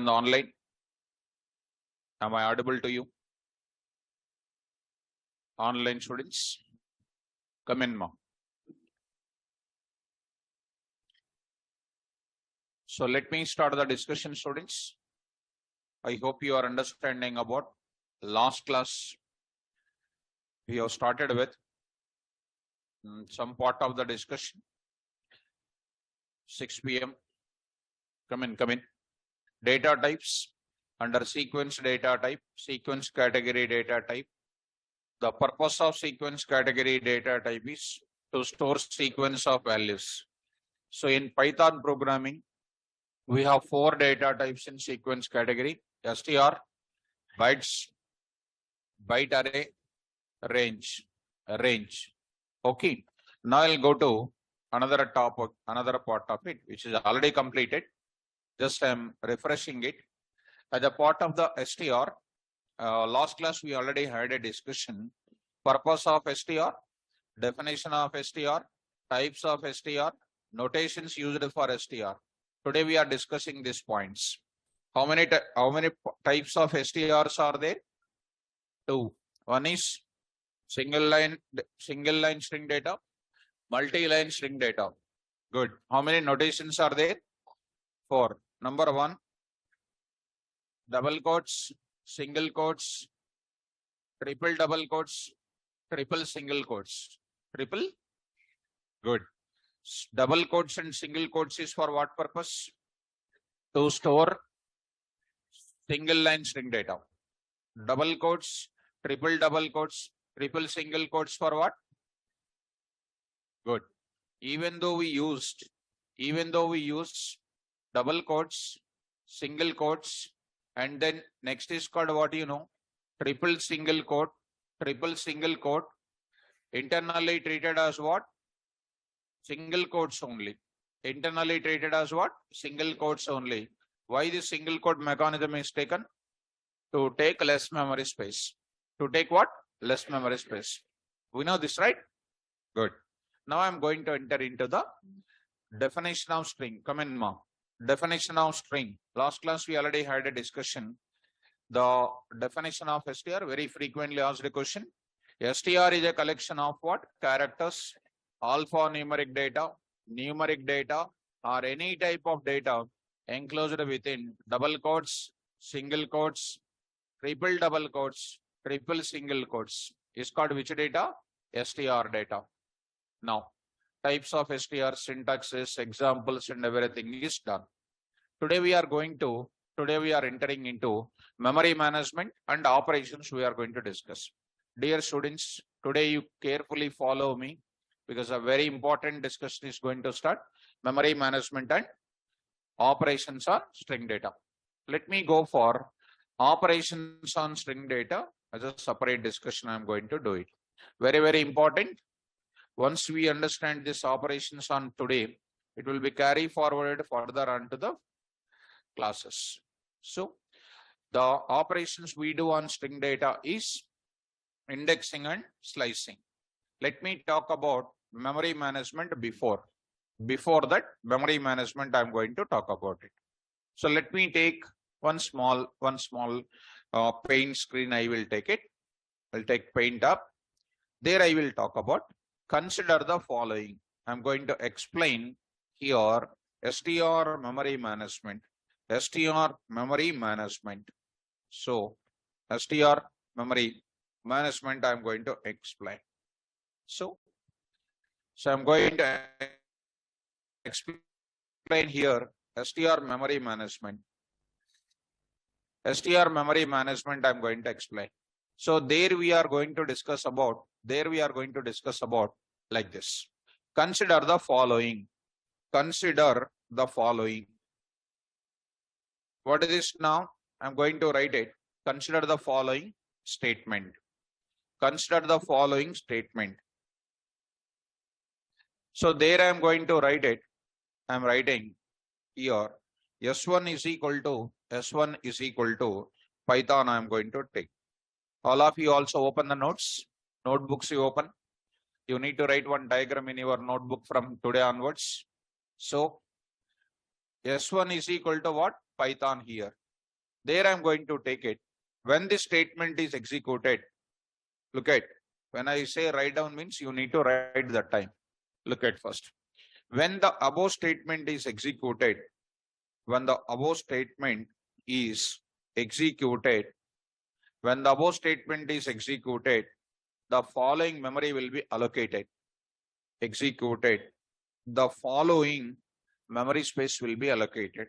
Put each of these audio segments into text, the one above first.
on the online? Am I audible to you? Online students, come in, ma. So let me start the discussion, students. I hope you are understanding about last class. We have started with some part of the discussion. 6 p.m. Come in. Data types under sequence data type, sequence category data type. The purpose of sequence category data type is to store sequence of values. So in Python programming, we have 4 data types in sequence category: str, bytes, byte array, range. Okay. Now I'll go to another topic, another part of it, which is already completed. Just I'm refreshing it. As a part of the str, last class we already had a discussion. Purpose of str, definition of str, types of str, notations used for str. Today we are discussing these points. How many types of strs are there? 2. One is single line string data, multi-line string data. Good. How many notations are there? 4. Number 1, double quotes, single quotes, triple double quotes, triple single quotes. Triple? Good. Double quotes and single quotes is for what purpose? To store single line string data. Double quotes, triple double quotes, triple single quotes for what? Good. Even though we used double quotes, single quotes, and then next is called what you know? Triple single quote, internally treated as what? Single quotes only. Internally treated as what? Single quotes only. Why this single quote mechanism is taken? To take less memory space. To take what? Less memory space. We know this, right? Good. Now I'm going to enter into the definition of string. Come in, ma. Definition of string. Last class we already had a discussion. The definition of str, very frequently asked question. Str is a collection of what? Characters, alphanumeric data, or any type of data enclosed within double quotes, single quotes, triple double quotes, triple single quotes. Is called which data? Str data. Now, types of str, syntaxes, examples, and everything is done. Today we are entering into memory management and operations we are going to discuss. Dear students, today you carefully follow me because a very important discussion is going to start. Memory management and operations on string data. Let me go for operations on string data as a separate discussion. I'm going to do it. Very, very important. Once we understand this operations on today, it will be carry forward further onto the classes. So the operations we do on string data is indexing and slicing. Let me talk about memory management before. Before that, memory management, I'm going to talk about it. So let me take one small paint screen. I will take it. I'll take paint up. There I will talk about. Consider the following. I'm going to explain here str memory management. str memory management. So str memory management I'm going to explain. So I'm going to explain here str memory management. str memory management I'm going to explain. So there we are going to discuss about like this. Consider the following. Consider the following. What is this now? I'm going to write it. Consider the following statement. Consider the following statement. So there I am going to write it. I'm writing here S1 is equal to Python. I am going to take. All of you also open the notes. Notebooks you open. You need to write one diagram in your notebook from today onwards. So S1 is equal to what? Python here. There I'm going to take it. When this statement is executed, look at, when I say write down means you need to write the time. Look at first. When the above statement is executed, when the above statement is executed, when the above statement is executed, the following memory will be allocated. Executed. The following memory space will be allocated.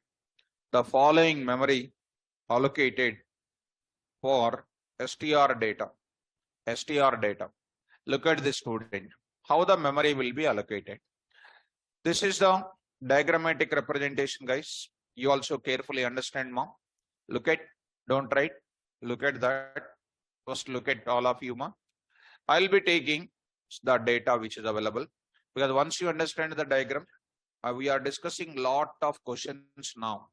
The following memory allocated for str data. str data. Look at this student. How the memory will be allocated. This is the diagrammatic representation, guys. You also carefully understand, mom. Look at, don't write. Look at that. First, look at all of you, mom. I'll be taking the data which is available, because once you understand the diagram, we are discussing lot of questions now,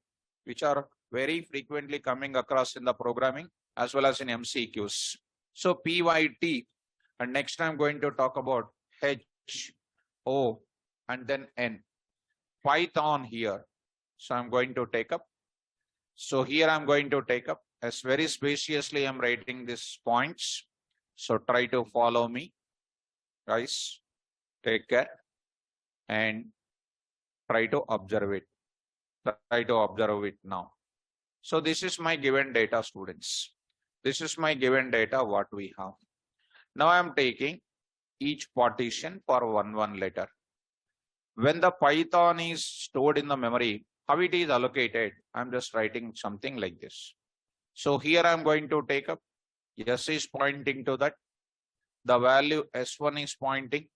which are very frequently coming across in the programming as well as in MCQs. So PYT, and next I'm going to talk about H, O, and then N. Python here. So I'm going to take up. So here I'm going to take up, as very spaciously I'm writing these points. So try to follow me, guys. Take care and try to observe it. Try to observe it now. So this is my given data, students. This is my given data, what we have. Now I'm taking each partition for one letter. When the Python is stored in the memory, how it is allocated, I'm just writing something like this. So here I'm going to take up, S is pointing to that. The value S1 is pointing.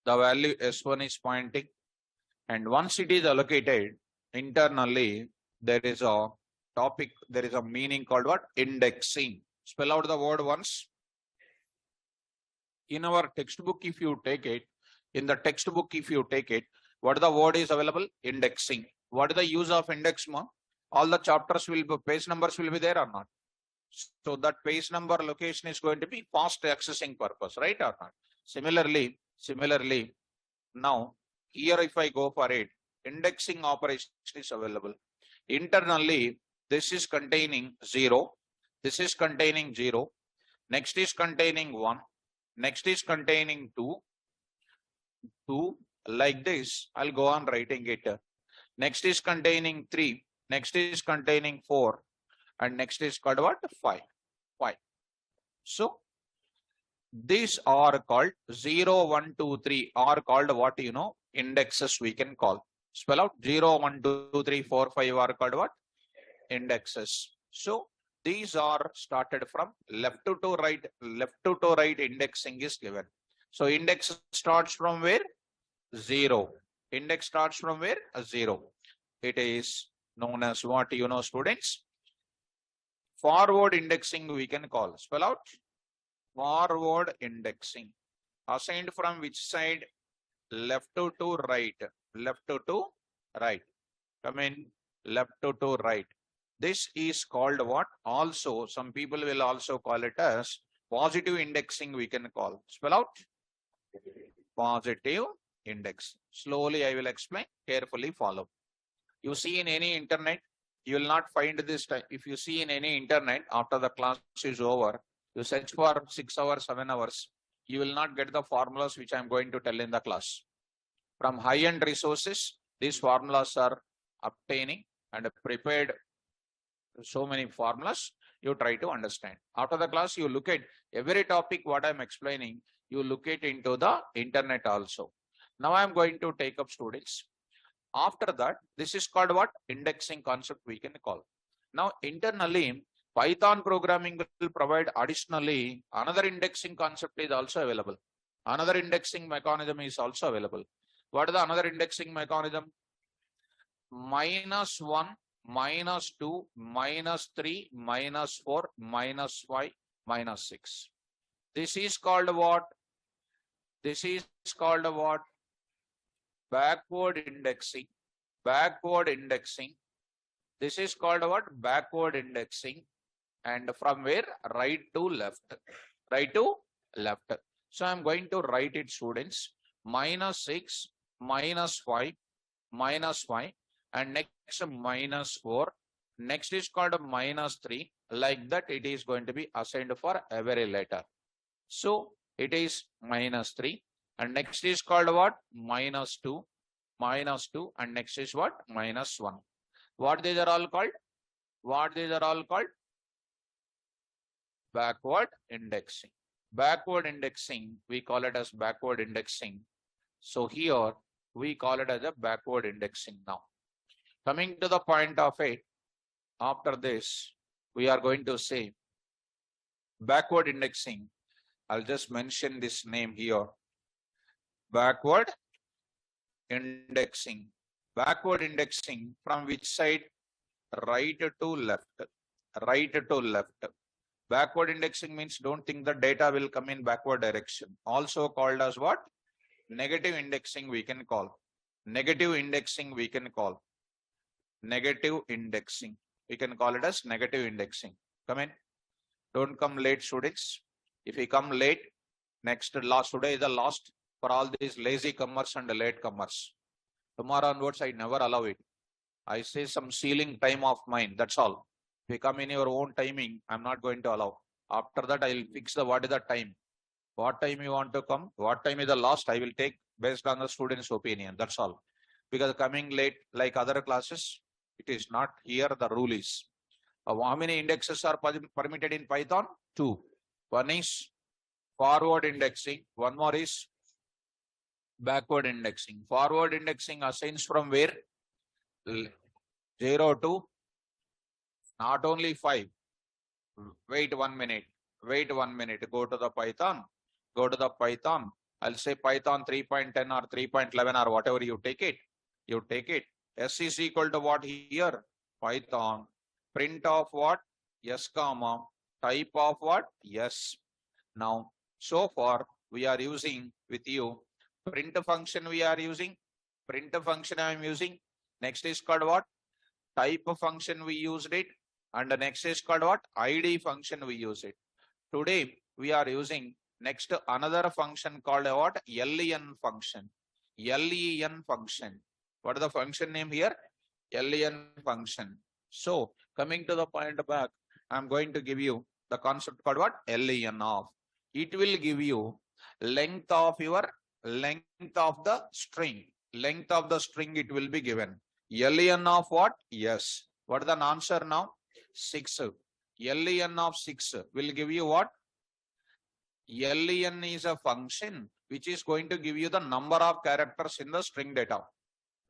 The value S1 is pointing. And once it is allocated, internally, there is a topic, there is a meaning called what? Indexing. Spell out the word once. In our textbook, if you take it, in the textbook, if you take it, what the word is available? Indexing. What is the use of index, ma? All the chapters will be, page numbers will be there or not? So that page number location is going to be fast accessing purpose, right or not? Similarly, now here if I go for it, indexing operation is available. Internally, this is containing 0. This is containing 0. Next is containing 1. Next is containing 2. Like this, I'll go on writing it. Next is containing 3. Next is containing 4. And next is called what? 5. So these are called 0, 1, 2, 3 are called what, indexes we can call. Spell out 0, 1, 2, 3, 4, 5 are called what? Indexes. So these are started from left to right. Left to right indexing is given. So index starts from where? 0. Index starts from where? 0. It is known as what, students? Forward indexing we can call. Spell out. Forward indexing. Assigned from which side? Left to right. Left to right. Come in. Left to right. This is called what? Also, some people will also call it as positive indexing we can call. Spell out. Positive index. Slowly I will explain. Carefully follow. You see in any internet, you will not find this time. If you see in any internet after the class is over, you search for 6 hours, 7 hours, you will not get the formulas which I am going to tell in the class. From high-end resources, these formulas are obtaining and prepared. So many formulas you try to understand. After the class, you look at every topic what I am explaining, you look at into the internet also. Now I am going to take up, students. After that, this is called what? Indexing concept we can call. Now internally, Python programming will provide additionally another indexing concept is also available. Another indexing mechanism is also available. What is the another indexing mechanism? -1, -2, -3, -4, -5, -6. This is called what? This is called what? Backward indexing. Backward indexing. This is called what? Backward indexing. And from where? Right to left. Right to left. So I'm going to write it, students. -6, -5, -5, and next -4, Next is called -3. Like that, it is going to be assigned for every letter. So it is -3. And next is called what? -2, -2. And next is what? -1. What these are all called? What these are all called? Backward indexing. Backward indexing, we call it as backward indexing. So here we call it as a backward indexing now. Coming to the point of it, after this, we are going to say backward indexing. I'll just mention this name here. Backward indexing. Backward indexing from which side? Right to left. Right to left. Backward indexing means don't think the data will come in backward direction. Also called as what? Negative indexing we can call. Negative indexing we can call. Negative indexing. We can call it as negative indexing. Come in. Don't come late, students. If you come late, today is the last for all these lazy comers and late comers. Tomorrow onwards, I never allow it. I say some ceiling time of mine. That's all. If you come in your own timing, I'm not going to allow. After that, I'll fix what is the time. What time you want to come? What time is the last? I will take based on the student's opinion. That's all. Because coming late, like other classes, it is not here. The rule is. How many indexes are permitted in Python? 2. One is forward indexing. One more is backward indexing. Forward indexing assigns from where? 0 to not only 5. Wait 1 minute. Wait 1 minute. Go to the Python. Go to the Python. I'll say Python 3.10 or 3.11 or whatever you take it. You take it. S is equal to what here? Python. Print of what? Yes, comma. Type of what? Yes. Now, so far we are using with you print function we are using. Print function I am using. Next is called what? Type function we used it. And the next is called what? ID function we use it. Today we are using next another function called what? LEN function. LEN function. What is the function name here? LEN function. So coming to the point back, I'm going to give you the concept called what? LEN of. It will give you length of the string. Length of the string it will be given. LEN of what? Yes. What is the answer now? 6. LEN of 6 will give you what? LEN is a function which is going to give you the number of characters in the string data.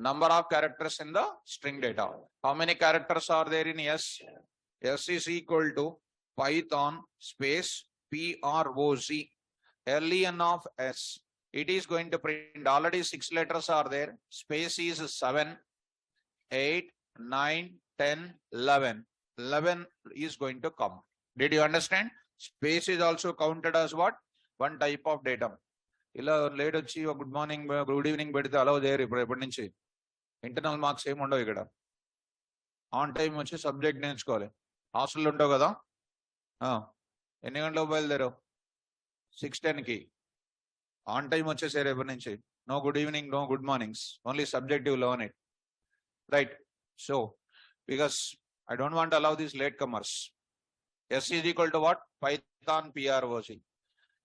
Number of characters in the string data. How many characters are there in S? S is equal to Python space PROC. LEN of S. It is going to print already 6 letters are there. Space is 7, 8, 9, 10, 11. 11 is going to come. Did you understand? Space is also counted as what? One type of data. Ila late వచ్చి good morning, good evening పెడితే allow చేయరు ఇప్పటి నుంచి. Internal marks ఏమి ఉండవు ఇక్కడ. On time వచ్చి subject నేర్చుకోవాలి. హాస్టల్లో ఉంటావు కదా, ఎన్ని గంటలకు బయలుదేరావు? 6:10కి. ఆన్ టైం వచ్చేసారు ఎప్పటి నుంచి. No good evening, no good mornings, only subjective learn it. Right. So because I don't want to allow these latecomers. S is equal to what? Python PROC.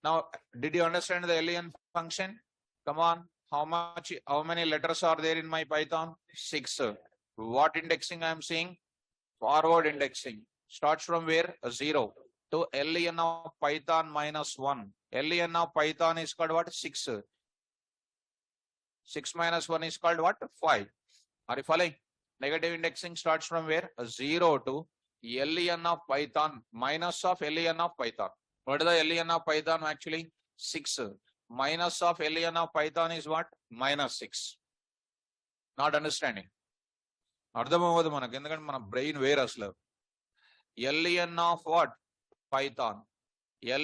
Now, did you understand the LEN function? Come on. How many letters are there in my Python? 6. What indexing I am seeing? Forward indexing. Starts from where? 0 to LEN of Python -1. LEN of Python is called what? 6. 6 minus 1 is called what? 5. Are you following? Negative indexing starts from where? 0 to LEN of Python minus of LEN of Python. What is the LEN of Python actually? 6. Minus of LEN of Python is what? -6. Not understanding. అర్థమవ్వదు మనకు, ఎందుకంటే మన brain wear అసలు. LEN of what? Python.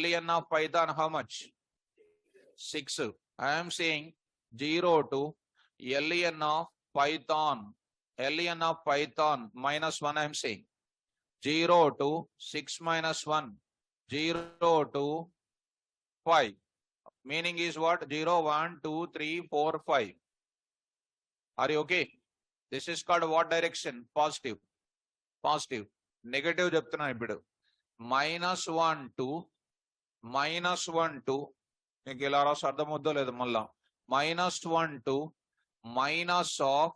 LEN of Python how much? 6. I am saying 0 to LEN of Python. LEN of Python -1 I am saying. 0 to 6 minus 1. 0 to 5. Meaning is what? 0, 1, 2, 3, 4, 5. Are you okay? This is called what direction? Positive. Positive. Negative చెప్తున్నా ఇప్పుడు. -1 to -1 to మీకు ఇలా రాసి అర్థమవుద్దో లేదు మళ్ళా. -1 to minus of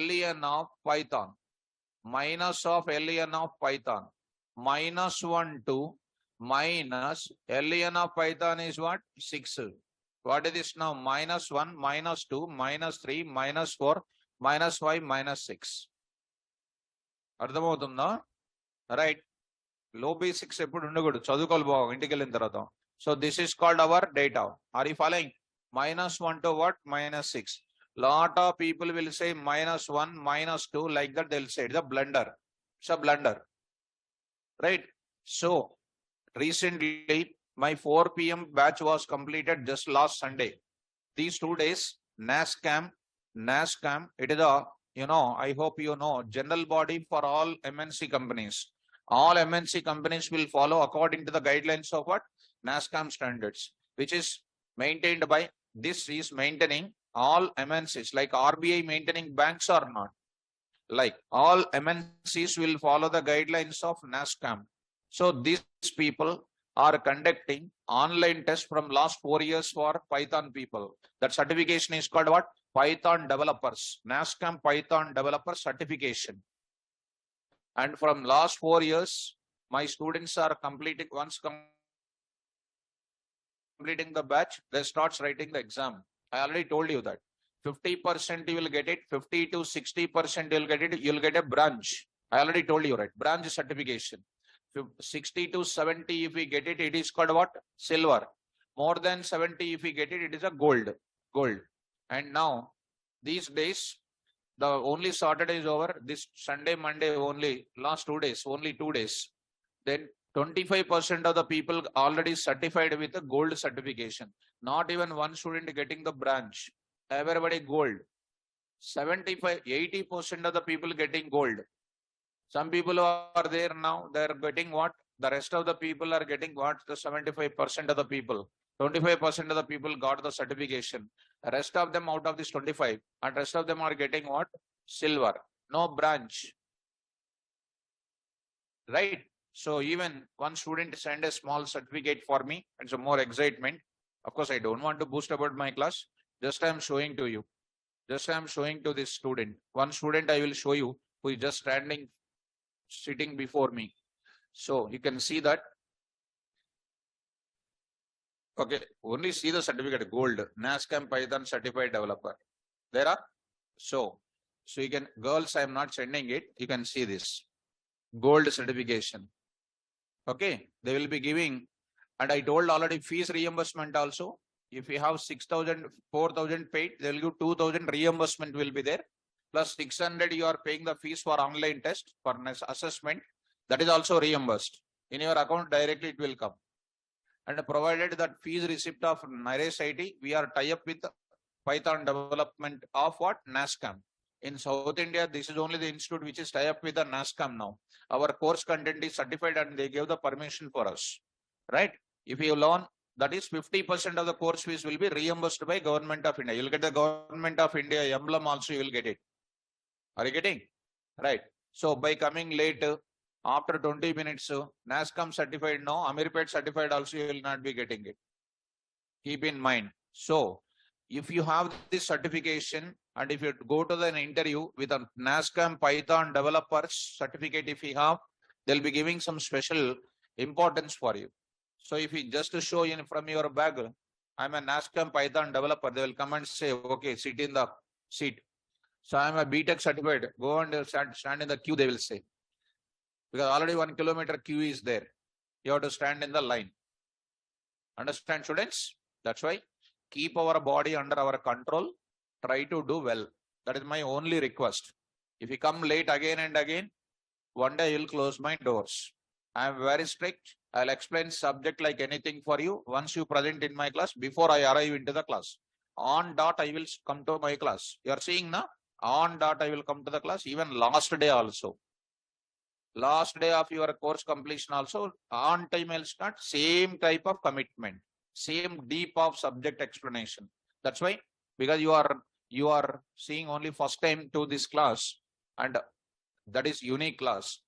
ln of Python. Minus of ln of Python. -1 to minus ln of Python is what? 6. What is this now? -1, -2, -3, -4, -5, -6. అర్థమవుతుందా? Right. లో basics ఎప్పుడు ఉండకూడదు, చదువుకోవాలి బాగా ఇంటికి వెళ్ళిన తర్వాత. So this is called our data. Are you following? -1 to what? -6. Lot of people will say -1, -2 like that. They'll say it's a blunder. It's a blunder, right? So recently my 4 p.m. batch was completed just last Sunday. These 2 days NASCAM, it is a, I hope you know, general body for all MNC companies. All MNC companies will follow according to the guidelines of what? NASCAM standards, which is maintained by, this is maintaining all MNCs, like RBI maintaining banks or not. Like all MNCs will follow the guidelines of NASCAM. So these people are conducting online test from last 4 years for Python people. That certification is called what? Python developers. NASCAM Python developer certification. And from last 4 years, my students are completing, once completing the batch, they start writing the exam. I already told you that 50% you will get it, 50 to 60% you'll get it, you'll get a branch. I already told you, right? Branch certification. 60 to 70 if we get it, it is called what? Silver. More than 70 if we get it, it is a gold. And now these days the only Saturday is over. This Sunday, Monday only, last 2 days, only 2 days. Then 25% of the people already certified with a gold certification. Not even one student getting the branch. Everybody gold. 80% of the people getting gold. Some people are there now, they are getting what? The rest of the people are getting what? The 75% of the people. 25% of the people got the certification. The rest of them out of this 25, and rest of them are getting what? Silver. No branch. Right? So even one student sent a small certificate for me, and some more excitement. Of course, I don't want to boast about my class. Just I am showing to you. Just I am showing to this student. One student I will show you who is just sitting before me. So you can see that. Okay, only see the certificate, gold, NASCAM Python certified developer. There are, so you can, girls, I am not sending it. You can see this gold certification. Okay, they will be giving, and I told already fees reimbursement also. If you have 6,000, 4,000 paid, they will give 2,000 reimbursement will be there. Plus 600 you are paying the fees for online test, for assessment. That is also reimbursed. In your account directly it will come. And provided that fees receipt of Naresh IT, we are tie up with Python development of what? NASCAM. In South India, this is only the institute which is tie up with the NASCAM now. Our course content is certified and they gave the permission for us. Right? If you learn, that is 50% of the course fees will be reimbursed by Government of India. You will get the Government of India emblem also, you will get it. Are you getting? Right. So by coming late, after 20 minutes, NASCAM certified, no, Amirpet certified also, you will not be getting it. Keep in mind. So if you have this certification, and if you go to the interview with a NASCAM Python developers certificate, if you have, they'll be giving some special importance for you. So if you just to show in from your bag, I'm a NASCAM Python developer, they will come and say, okay, sit in the seat. So I'm a BTech certified, go and stand in the queue, they will say. Because already 1 kilometer queue is there. You have to stand in the line. Understand, students? That's why keep our body under our control. Try to do well. That is my only request. If you come late again and again, one day you'll close my doors. I am very strict. I'll explain subject like anything for you. Once you present in my class, before I arrive into the class, on dot I will come to my class. You are seeing now? On dot I will come to the class. Even last day also. Last day of your course completion also, on time I'll start. Same type of commitment. Same deep of subject explanation. That's why, because you are seeing only first time to this class, and that is unique class.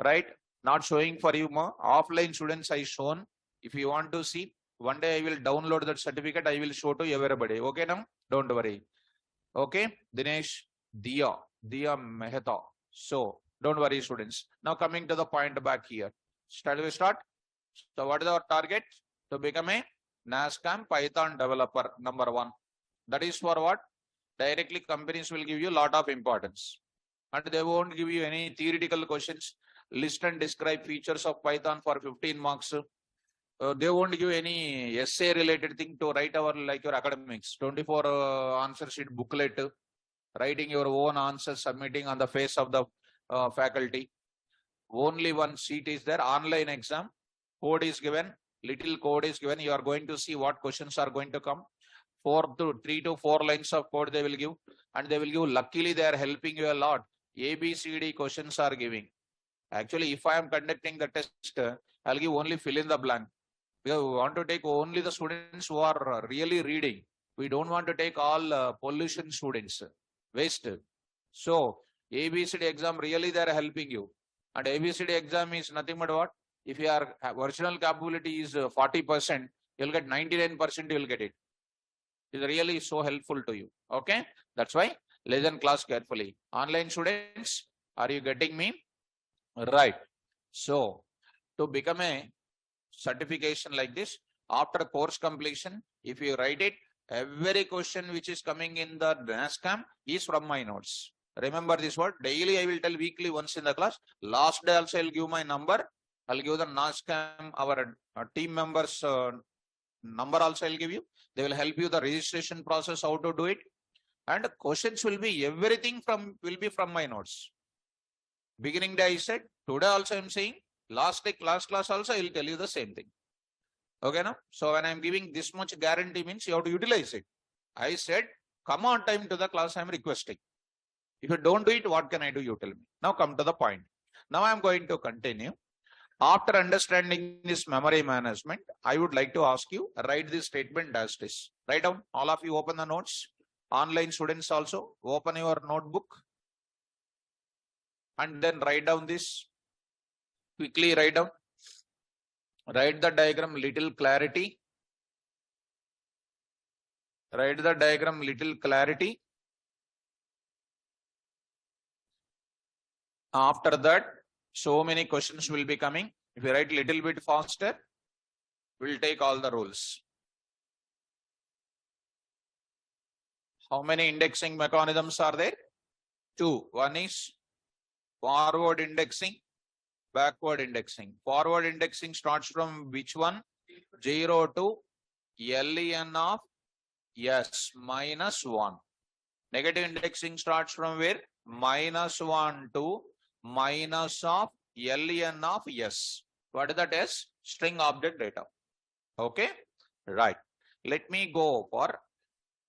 Right? Not showing for you more. Offline students I shown. If you want to see, one day I will download that certificate. I will show to everybody. Okay, now don't worry. Okay, Dinesh, Dia Mehta. So don't worry, students. Now coming to the point back here. Shall we start? So what is our target? To become a NASCAM Python developer, number one. That is for what? Directly companies will give you a lot of importance. And they won't give you any theoretical questions. List and describe features of Python for 15 marks. They won't give any essay related thing to write like your academics. 24 answer sheet booklet, writing your own answers, submitting on the face of the faculty. Only one sheet is there, online exam. Code is given, little code is given. You are going to see what questions are going to come. 3 to 4 lines of code they will give, and they will give. Luckily, they are helping you a lot. ABCD questions are giving. Actually, if I am conducting the test, I'll give only fill in the blank. We want to take only the students who are really reading. We don't want to take all pollution students. Waste. So ABCD exam really they are helping you. And ABCD exam is nothing but what? If your original capability is 40%, you'll get 99%, you'll get it. It's really so helpful to you. Okay. That's why listen class carefully. Online students, are you getting me? Right. So to become a certification like this, after course completion, if you write it, every question which is coming in the NASCAM is from my notes. Remember this word. Daily I will tell, weekly once in the class. Last day also I'll give my number. I'll give the NASCAM, our team members number also I'll give you. They will help you the registration process, how to do it. And questions will be everything will be from my notes. Beginning day I said, today also I'm saying, last day class also I will tell you the same thing. Okay, now? So when I'm giving this much guarantee means you have to utilize it. I said, come on time to the class, I'm requesting. If you don't do it, what can I do? You tell me. Now come to the point. Now I'm going to continue. After understanding this memory management, I would like to ask you, write this statement as this. Write down. All of you open the notes. Online students also, open your notebook. And then write down this. Quickly write down. Write the diagram little clarity. Write the diagram little clarity. After that, so many questions will be coming. If you write little bit faster, we'll take all the rules. How many indexing mechanisms are there? 2. One is forward indexing, backward indexing. Forward indexing starts from which one? 0 to len of s minus 1. Negative indexing starts from where? -1 to minus of len of s. What is that s? String object data. Okay, right. Let me go for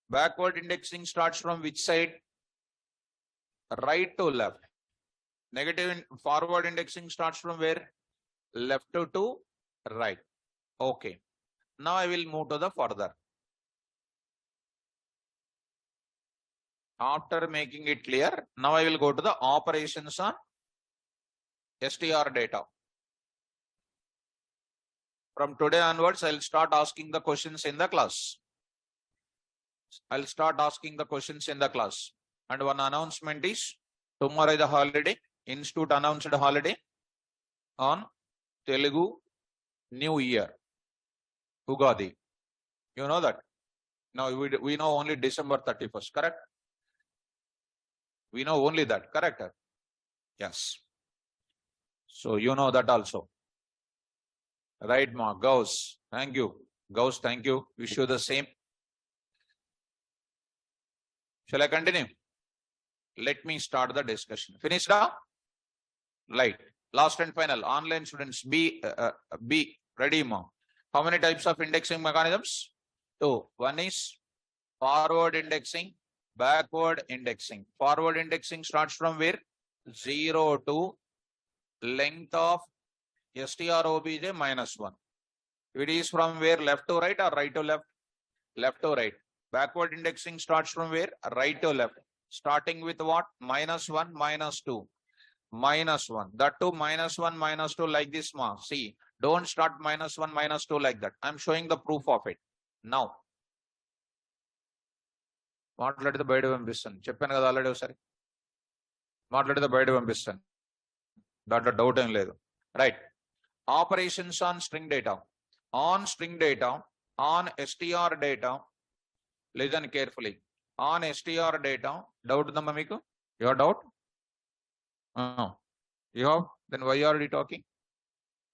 backward indexing. Starts from which side? Right to left. Negative forward indexing starts from where? Left to right. Okay. Now I will move to the further. After making it clear, now I will go to the operations on str data. From today onwards, I'll start asking the questions in the class. I'll start asking the questions in the class. And one announcement is, tomorrow is a holiday. Institute announced a holiday on Telugu New Year, Ugadi. You know that? Now we know only December 31st, correct? We know only that, correct? Yes. So you know that also. Right, Ma. Gauss. Thank you. Gauss, thank you. Wish you the same. Shall I continue? Let me start the discussion. Finished now? Right. Last and final. Online students, be ready, Ma. How many types of indexing mechanisms? 2. One is forward indexing, backward indexing. Forward indexing starts from where? 0 to length of strobj -1. It is from where? Left to right or right to left? Left to right. Backward indexing starts from where? Right to left. Starting with what? -1, -2. minus 1. That too minus 1, minus 2 like this. See, don't start minus 1, minus 2 like that. I'm showing the proof of it. Now, మాట్లాడితే బయట పంపిస్తాను చెప్పాను కదా already ఒకసారి మాట్లాడితే బయట పంపిస్తాను దాంట్లో డౌట్ ఏం లేదు right operations on string data on str data listen carefully on str data doubt ఉందమ్మా మీకు your doubt you have then why are you talking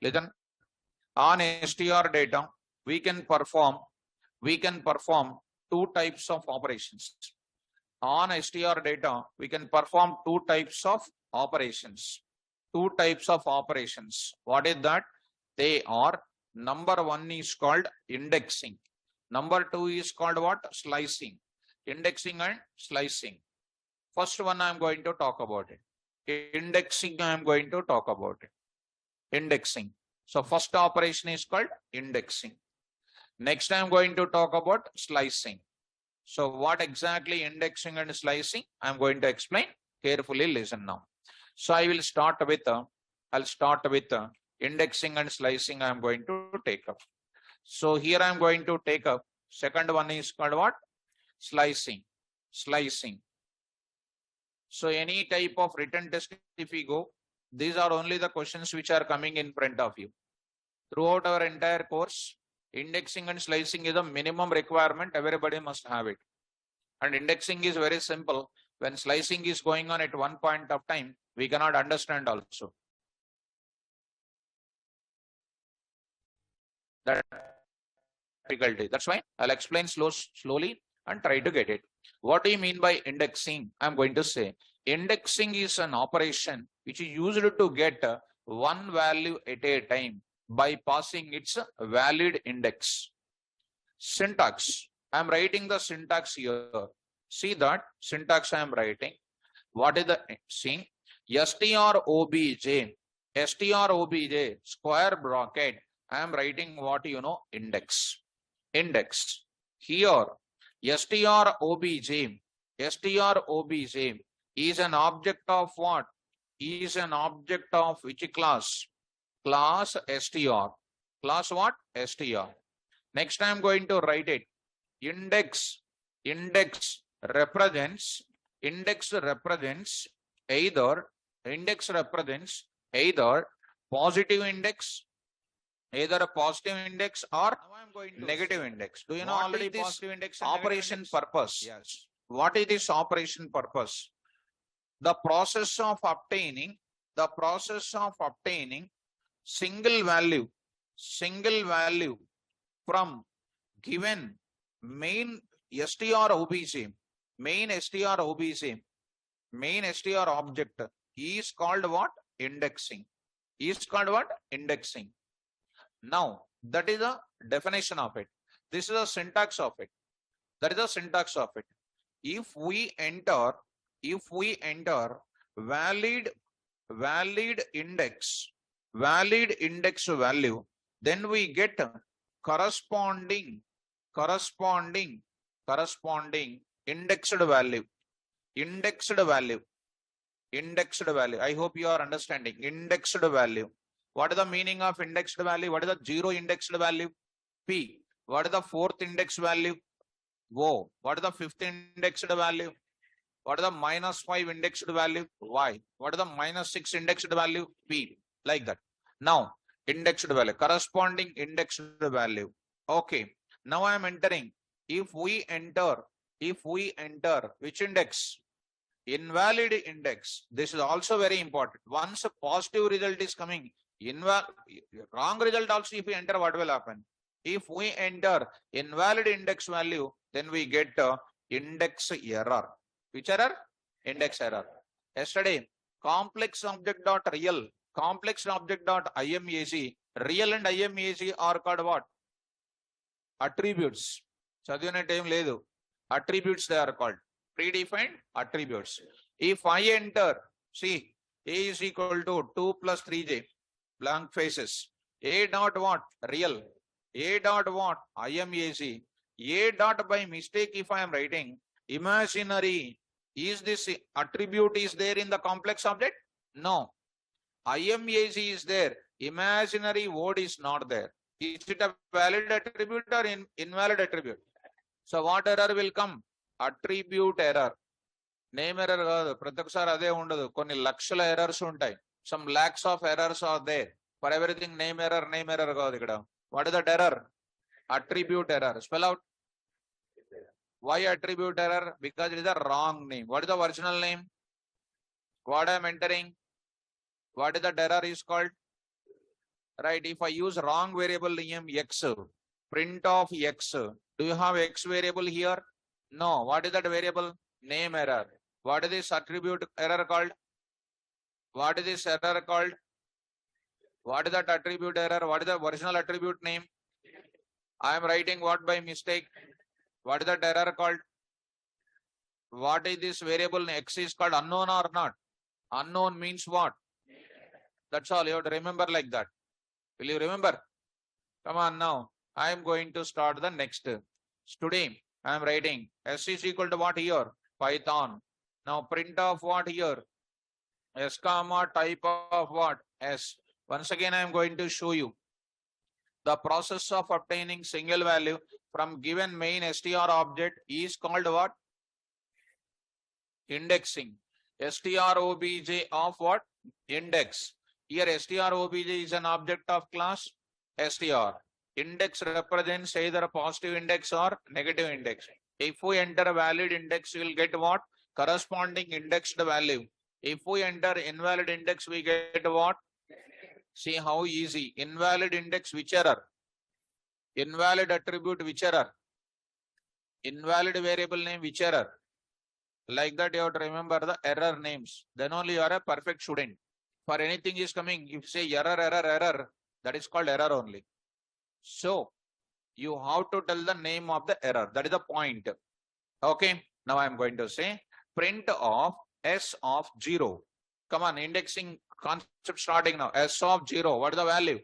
listen on str data we can perform two types of operations on str data we can perform two types of operations. What is that? They are, number one is called indexing. Number two is called what? Slicing. Indexing and slicing. First one I am going to talk about it. Indexing I am going to talk about it. Indexing. So first operation is called indexing. Next I am going to talk about slicing. So what exactly indexing and slicing? I am going to explain. Carefully listen now. So I will start with indexing and slicing I am going to take up. So here I am going to take up. Second one is called what? Slicing. So any type of written test if we go, these are only the questions which are coming in front of you. Throughout our entire course, indexing and slicing is a minimum requirement. Everybody must have it. And indexing is very simple. When slicing is going on at one point of time, we cannot understand also. That difficulty. That's why I'll explain slowly and try to get it. What do you mean by indexing? I'm going to say indexing is an operation which is used to get one value at a time by passing its valid index. Syntax. I'm writing the syntax here. See that syntax I am writing. What is the see? strobj square bracket. I am writing what you know index. Here strobj is an object of what? Is an object of which class? Class str. Class what? Str. Next I am going to write it. Index represents either positive index, either a positive index or negative index. Do you know already positive index and operation purpose? Yes. What is this operation purpose? The process of obtaining single value from given main str object is called what? Indexing. Now that is the definition of it. This is the syntax of it. If we enter valid index value, then we get corresponding indexed value. I hope you are understanding. Indexed value. What is the meaning of indexed value? What is the zero indexed value? P. What is the fourth indexed value? O. What is the fifth indexed value? What is the -5 indexed value? Y. What is the -6 indexed value? P. Like that. Now, indexed value, corresponding indexed value. Okay. Now I am entering. If we enter which index? Invalid index. This is also very important. Once a positive result is coming, wrong result also if we enter, what will happen? If we enter invalid index value, then we get index error. Which error? Index error. Yesterday, complex object dot real, complex object dot imag, real and imag are called what? Attributes. చదివిన time లేదు. Attributes they are called. Predefined attributes. If I enter, see, a is equal to 2 plus 3j, blank faces. A dot what? Real. A dot what? imag. A dot by mistake if I am writing imaginary. Is this attribute is there in the complex object? No. IMAC is there. Imaginary word is not there. Is it a valid attribute or invalid attribute? So what error will come? Attribute error. Name error కాదు ప్రతి ఒక్కసారి అదే ఉండదు కొన్ని లక్షల errors ఉంటాయి some lakhs of errors are there for everything name error కాదు ఇక్కడ what is that error attribute error spell out why attribute error because it is a wrong name what is the original name what I am entering what is that error is called right if I use wrong variable name x print of x do you have x variable here no what is that variable name error what is this attribute error called what is this error called what is that attribute error what is the original attribute name I am writing what by mistake what is that error called what is this variable x is called unknown or not unknown means what that's all you have to remember like that will you remember come on now I am going to start the next today I am writing s is equal to what here python now print of what here s comma type of what s once again I am going to show you the process of obtaining single value from given main str object is called what indexing strobj of what index here strobj is an object of class str index represents either a positive index or negative index if we enter a valid index we will get what corresponding indexed value if we enter invalid index we get what see how easy invalid index which error invalid attribute which error invalid variable name which error like that you have to remember the error names then only you are a perfect student for anything is coming if you say error that is called error only so you have to tell the name of the error that is the point okay now I am going to say print of s of 0 come on indexing concept starting now s of 0 what is the value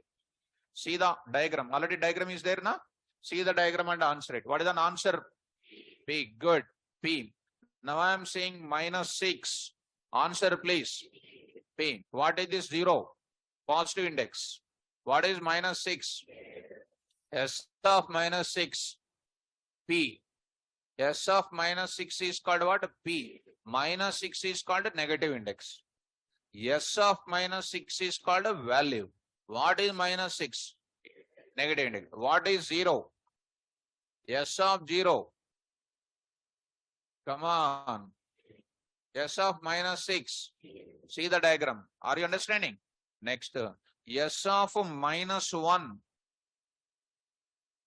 see the diagram already diagram is there now see the diagram and answer it what is an answer p good p now I am saying -6 answer please p what is this 0 positive index what is -6 s of -6 p s of -6 is called what p -6 is called a negative index s of -6 is called a value what is -6 negative index what is 0 s of 0 come on s of -6 see the diagram are you understanding next s of -1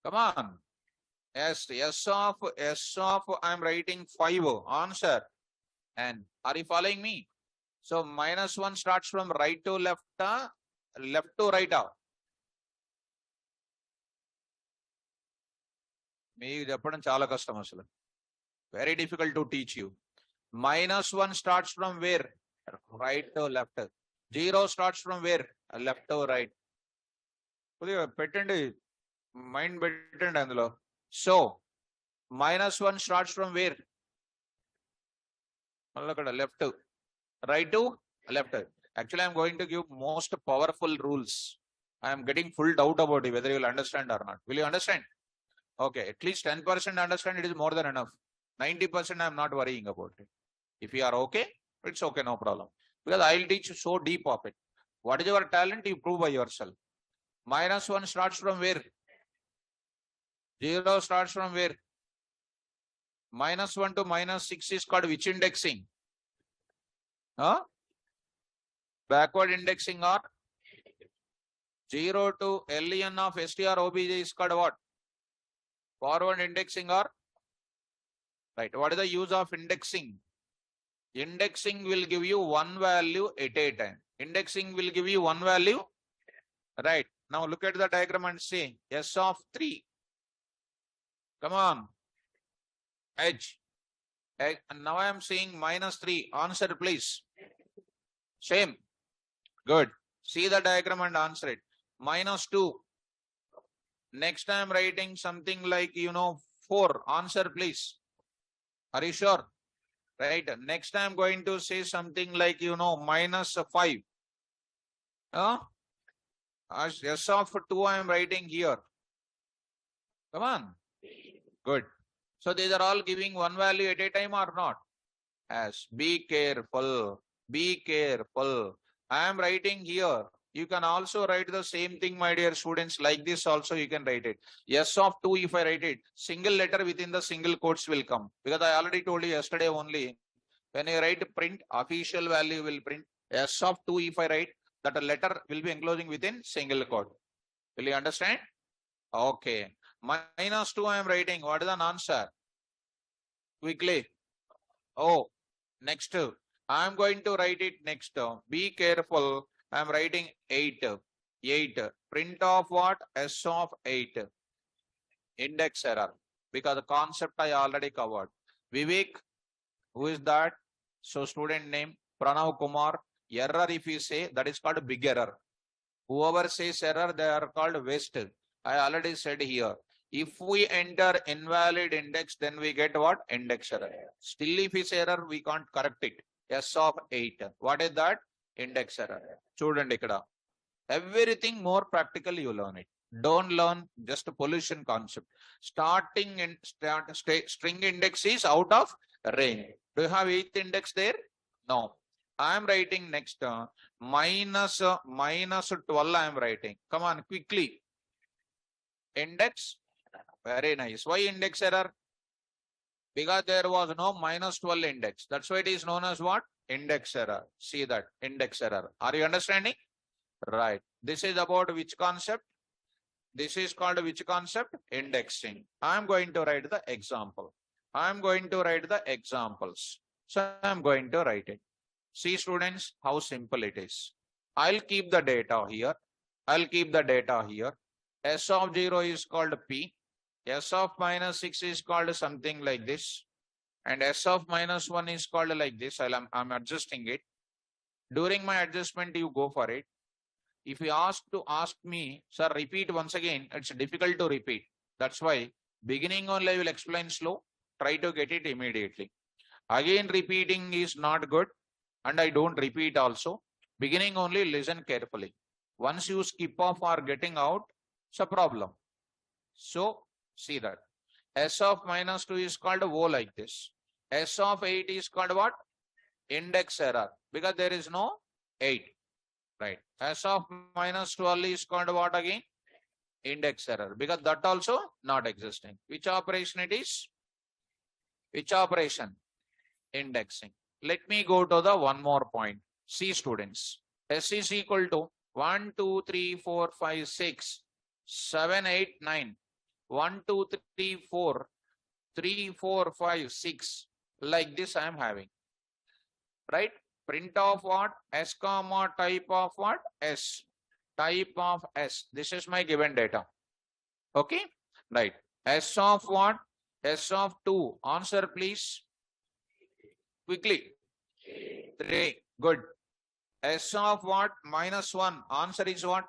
come on s of I am writing 5 answer and are you following me so -1 starts from right to left left to right మీకు చెప్పడం చాలా కష్టం అసలు very difficult to teach you -1 starts from where right to left 0 starts from where left to right కొద్దిగా పెట్టండి mind పెట్టండి అందులో so -1 starts from where left to right to left actually I am going to give most powerful rules I am getting full doubt about it whether you will understand or not will you understand okay at least 10% understand it is more than enough 90% I am not worrying about it if you are okay it's okay no problem because I will teach you so deep of it what is your talent you prove by yourself -1 starts from where 0 starts from where -1 to -6 is called which indexing backward indexing or 0 to len of str obj is called what forward indexing or right what is the use of indexing indexing will give you one value at a time indexing will give you one value right now look at the diagram and say s of 3 come on edge and now I am saying -3 answer please same good see the diagram and answer it -2 next I am writing something like 4 answer please are you sure right? Next I'm going to say something like, minus 5. As S of 2 I am writing here. Come on. Good. So these are all giving one value at a time or not? As be careful. Be careful. I am writing here. You can also write the same thing, my dear students. Like this also you can write it. S of 2, if I write it, single letter within the single quotes will come. Because I already told you yesterday only, when you write print, official value will print. S of 2, if I write, that a letter will be enclosing within single quote. Will you understand? Okay. Minus 2 I am writing. What is the answer? Quickly. Oh, next. I am going to write it next. Be careful. I am writing 8. 8. Print of what? S of 8. Index error. Because the concept I already covered. Vivek, who is that? So student name, Pranav Kumar. Error if you say, that is called big error. Whoever says error, they are called waste. I already said here. If we enter invalid index, then we get what? Index error. Still, if it's error, we can't correct it. S of 8. What is that? Index error. Student ikkada. Everything more practical, you learn it. Don't learn just a pollution concept. Starting and string index is out of range. Do you have 8th index there? No. I am writing next. Minus 12 I am writing. Come on, quickly. Index. Very nice. Why index error? Because there was no minus 12 index. That's why it is known as what? Index error. See that. Index error. Are you understanding? Right. This is about which concept? This is called which concept? Indexing. I am going to write the example. I am going to write the examples. So I am going to write it. See students, how simple it is. I'll keep the data here. I'll keep the data here. S of 0 is called P. S of minus 6 is called something like this. And S of minus 1 is called like this. I'm adjusting it. During my adjustment, you go for it. If you ask me, sir, repeat once again, it's difficult to repeat. That's why beginning only I will explain slow. Try to get it immediately. Again, repeating is not good. And I don't repeat also. Beginning only, listen carefully. Once you skip off or getting out, it's a problem. So, see that. S of minus 2 is called O like this. S of 8 is called what? Index error. Because there is no 8. Right. S of minus 12 is called what again? Index error. Because that also not existing. Which operation it is? Which operation? Indexing. Let me go to the one more point. See students. S is equal to 1, 2, 3, 4, 5, 6, 7, 8, 9. 1, 2, 3, 4, 3, 4, 5, 6. Like this I am having. Right? Print of what? S comma type of what? S. Type of S. This is my given data. Okay? Right. S of what? S of 2. Answer please. Quickly. 3. Good. S of what? Minus 1. Answer is what?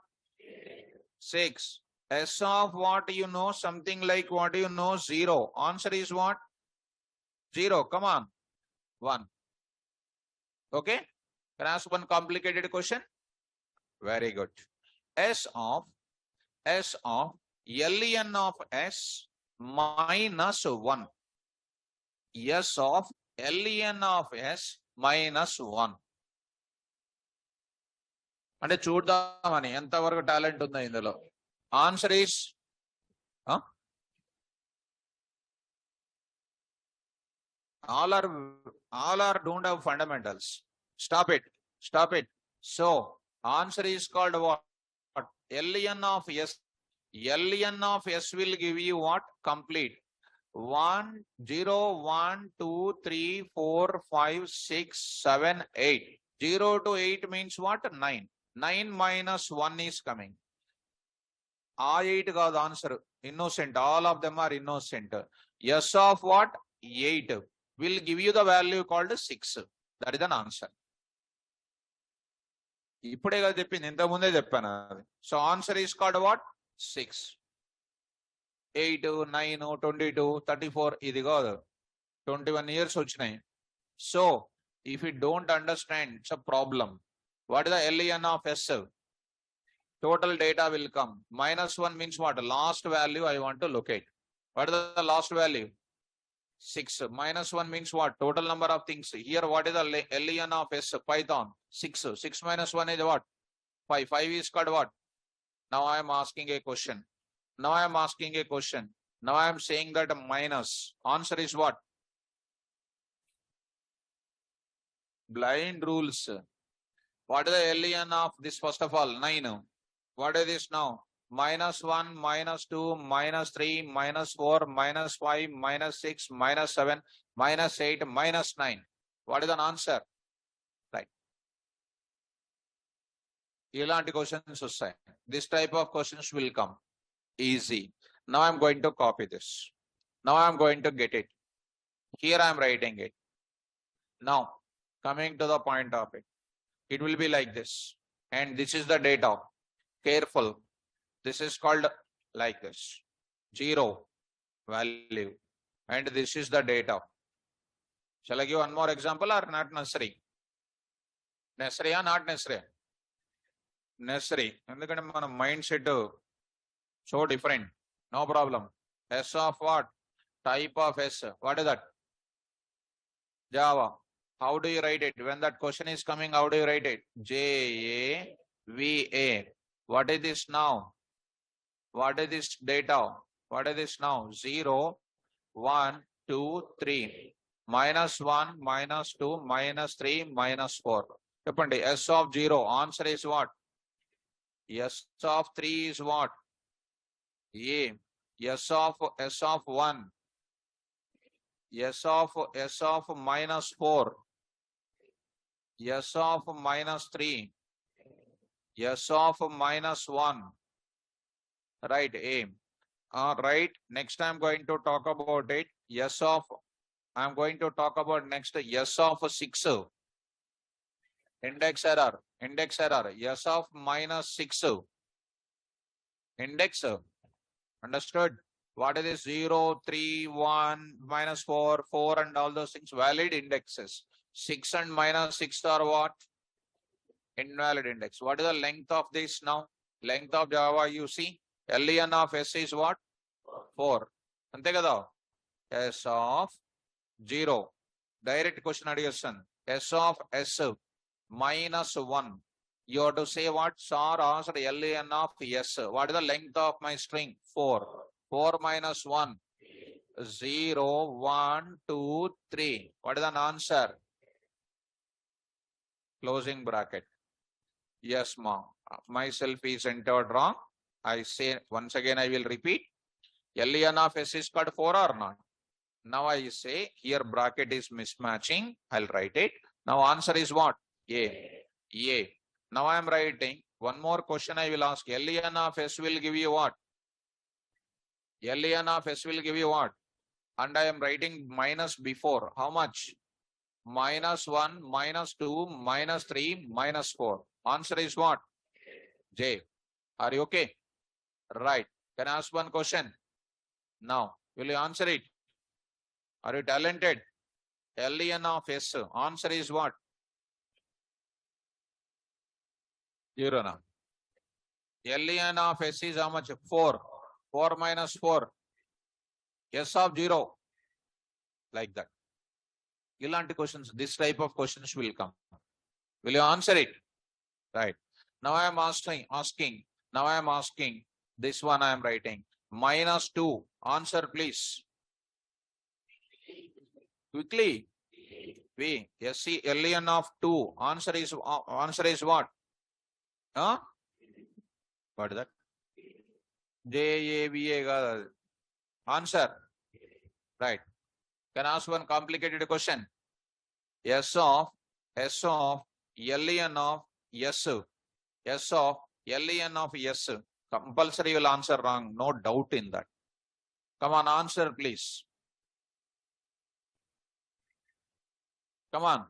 6. S of what you know? Something like what you know? 0. Answer is what? 0. Come on. 1. Okay? Can I ask one complicated question? Very good. S of ln of S minus 1. S of ln of S minus 1. అంటే చూద్దామని ఎంతవరకు talent ఉందో ఇందులో. Answer is all are don't have fundamentals. Stop it. So answer is called what? ln of S. ln of S will give you what? Complete. 1, 0, 1, 2, 3, 4, 5, 6, 7, 8. 0 to 8 means what? 9. 9 minus 1 is coming. Ah 8 got the answer. Innocent. All of them are innocent. S of what? 8 will give you the value called 6. That is an answer. ఇప్పుడే కదా చెప్పింది, ఇంతకు ముందే చెప్పాను అది. So answer is called what? 6. 8, 9, 22, 34 ఇది కాదు. 21 years వచ్చినాయి. So if you don't understand, it's a problem. What is the LEN of S? Total data will come. -1 means what? Last value I want to locate. What is the last value? 6. -1 means what? Total number of things. Here, what is the LEN of S? Python. 6. 6 minus 1 is what? 5. 5 is called what? Now I am asking a question. Now I am asking a question. Now I am saying that a minus. Answer is what? Blind rules. What is the LEN of this first of all? 9. What is this now? -1, -2, -3, -4, -5, -6, -7, -8, -9. What is the answer? Right. ఇలాంటి questions వస్తాయి. This type of questions will come. Easy. Now I'm going to copy this. Now I'm going to get it. Here I'm writing it. Now, coming to the point of it. It will be like this. And this is the data. Careful. This is called like this. 0 value. And this is the data. Shall I give one more example or not necessary? Necessary or not necessary? Necessary. ఎందుకంటే మన mind set so different. No problem. S of what? Type of S. What is that? Java. How do you write it? When that question is coming, how do you write it? JAVA. What is this now? What is this data? What is this now? 0, 1, 2, 3. -1, -2, -3, -4. Cheppandi. S of 0. Answer is what? S of 3 is what? A. S of 1. S of -4. S of -3. S of -1. Right, A. Right. Next I'm going to talk about it. I'm going to talk about next S of 6. Index error. Index error. S of -6. Index. Understood? What is this? 0, 3, 1, -4, 4 and all those things. Valid indexes. 6 and -6 are what? Invalid index. What is the length of this now? Length of Java, you see? LEN of S is what? 4. Ante kada? S of 0. Direct question adigesan. S of S -1. You have to say what? SAR answer LEN of S. What is the length of my string? 4. 4 minus 1. 0, 1, 2, 3. What is the answer? Closing bracket. Yes, ma'am. Myself is entered wrong. I say once again, I will repeat. LEN of S is called 4 or not? Now I say here bracket is mismatching. I'll write it. Now answer is what? A. A. Now I am writing one more question I will ask. LEN of S will give you what? LEN of S will give you what? And I am writing minus before. How much? -1, -2, -3, -4. Answer is what? J. Are you okay? Right. Can I ask one question? Now, will you answer it? Are you talented? LEN of S. Answer is what? 0 now. LEN of S is how much? 4. 4 minus 4. S of 0. Like that. Ilanti questions, this type of questions will come. Will you answer it? Right. Now I am asking. Now I am asking. This one I am writing. -2. Answer please. Quickly. V. SC LEN of 2. Answer is what? Huh? What is that? JAVA. Answer. Right. Can I ask one complicated question? S of LEN of S. S of LEN of S. Compulsory will answer wrong. No doubt in that. Come on, answer please. Come on.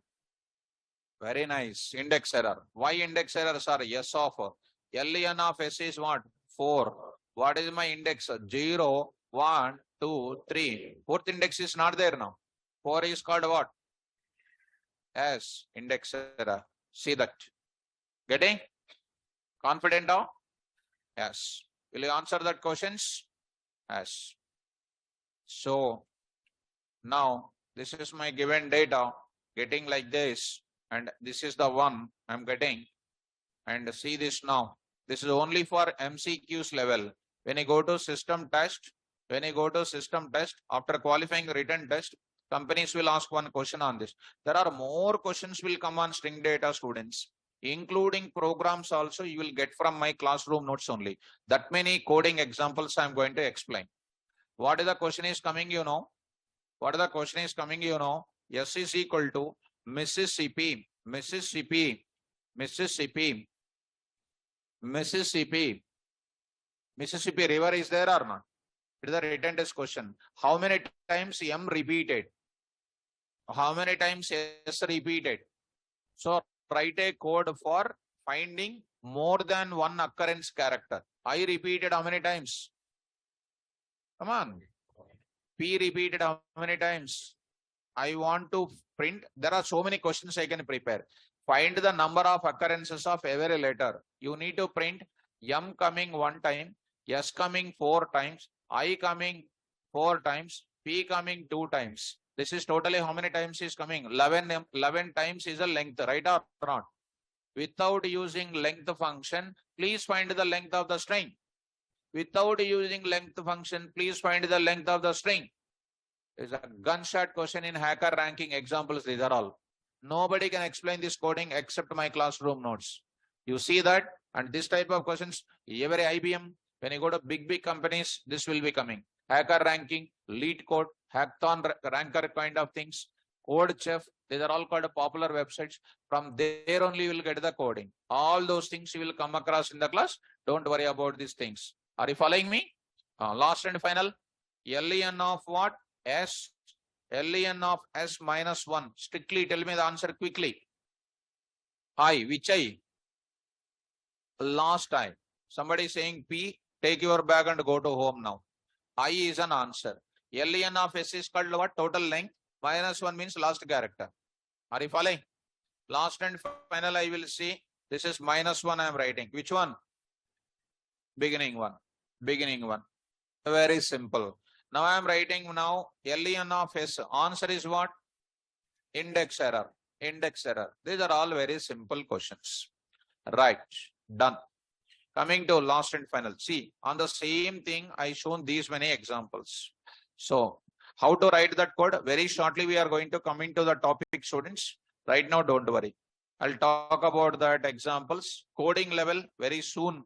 Very nice. Index error. Why index error, sir? S of LEN of S is what? 4. What is my index? 0, 1, 2, 3. Fourth index is not there now. 4 is called what? as index error. See that. Getting? Confident now? Yes. Will you answer that questions? Yes. So now this is my given data getting like this, and this is the one I'm getting. And see this now. This is only for MCQs level. When you go to system test, after qualifying written test, companies will ask one question on this. There are more questions will come on string data, students, including programs also you will get from my classroom notes only. That many coding examples I'm going to explain. What is the question is coming, you know? What is the question is coming, you know? S is equal to Mississippi river is there or not? It is a written test question. How many times M repeated? How many times S repeated? So write a code for finding more than one occurrence character. I repeated how many times? Come on. P repeated how many times? I want to print. There are so many questions I can prepare. Find the number of occurrences of every letter. You need to print M coming 1 time, S coming 4 times, I coming 4 times, P coming 2 times. This is totally how many times is coming? 11 times is a length, right or not? Without using length function, please find the length of the string. Without using length function, please find the length of the string. It's a gunshot question in hacker ranking examples. These are all. Nobody can explain this coding except my classroom notes. You see that? And this type of questions, every IBM, when you go to big companies, this will be coming. Hacker ranking, lead code, hackathon ranker kind of things, code chef. These are all called popular websites. From there only you will get the coding. All those things you will come across in the class. Don't worry about these things. Are you following me? Last and final. LEN of what? S. LEN of S minus 1. Strictly tell me the answer quickly. I. Which I? Last I. Somebody saying P. Take your bag and go to home now. I is an answer. LEN of S is called what? Total length. Minus 1 means last character. Are you following? Last and final I will see. This is minus 1 I am writing. Which one? Beginning one. Beginning one. Very simple. Now I am writing now LEN of S. Answer is what? Index error. Index error. These are all very simple questions. Right. Done. Coming to last and final. See, on the same thing, I shown these many examples. So, how to write that code? Very shortly, we are going to come into the topic, students. Right now, don't worry. I'll talk about that examples. Coding level, very soon,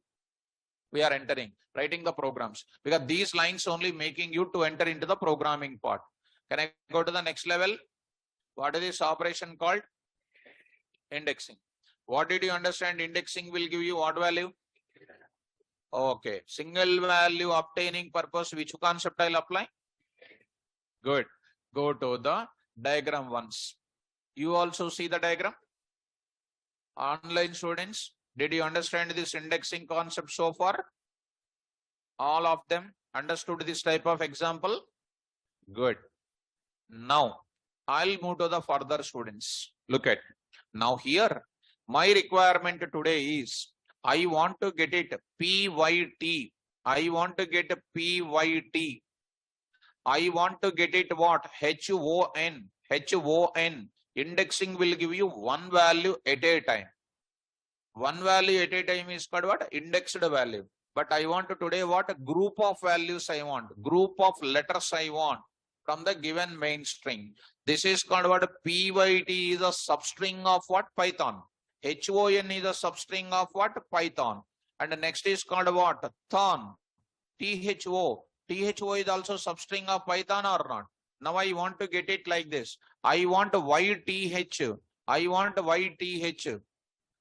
we are entering, writing the programs. Because these lines only making you to enter into the programming part. Can I go to the next level? What is this operation called? Indexing. What did you understand? Indexing will give you what value? Okay. Single value obtaining purpose. Which concept I'll apply? Good. Go to the diagram once. You also see the diagram? Online students, did you understand this indexing concept so far? All of them understood this type of example? Good. Now, I'll move to the further, students. Look at. Now here, my requirement today is, I want to get it PYT. I want to get PYT. I want to get it what? HON. HON. Indexing will give you one value at a time. One value at a time is called what? Indexed value. But I want to today what? A group of values I want. Group of letters I want from the given main string. This is called what? PYT is a substring of what? Python. HON is a substring of what? Python. And the next is called what? Thon. THO. THO is also substring of Python or not? Now I want to get it like this. I want YTH. I want YTH.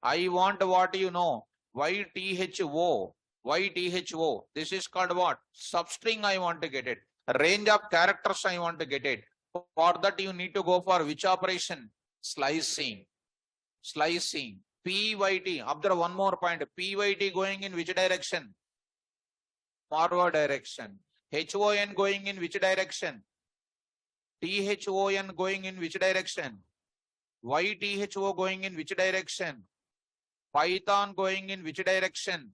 I want what you know? YTHO. YTHO. This is called what? Substring I want to get it. A range of characters I want to get it. For that you need to go for which operation? Slicing. Slicing. PYT. Observe one more point. PYT going in which direction? Forward direction. HON going in which direction? THON going in which direction? YTHO going in which direction? Python going in which direction?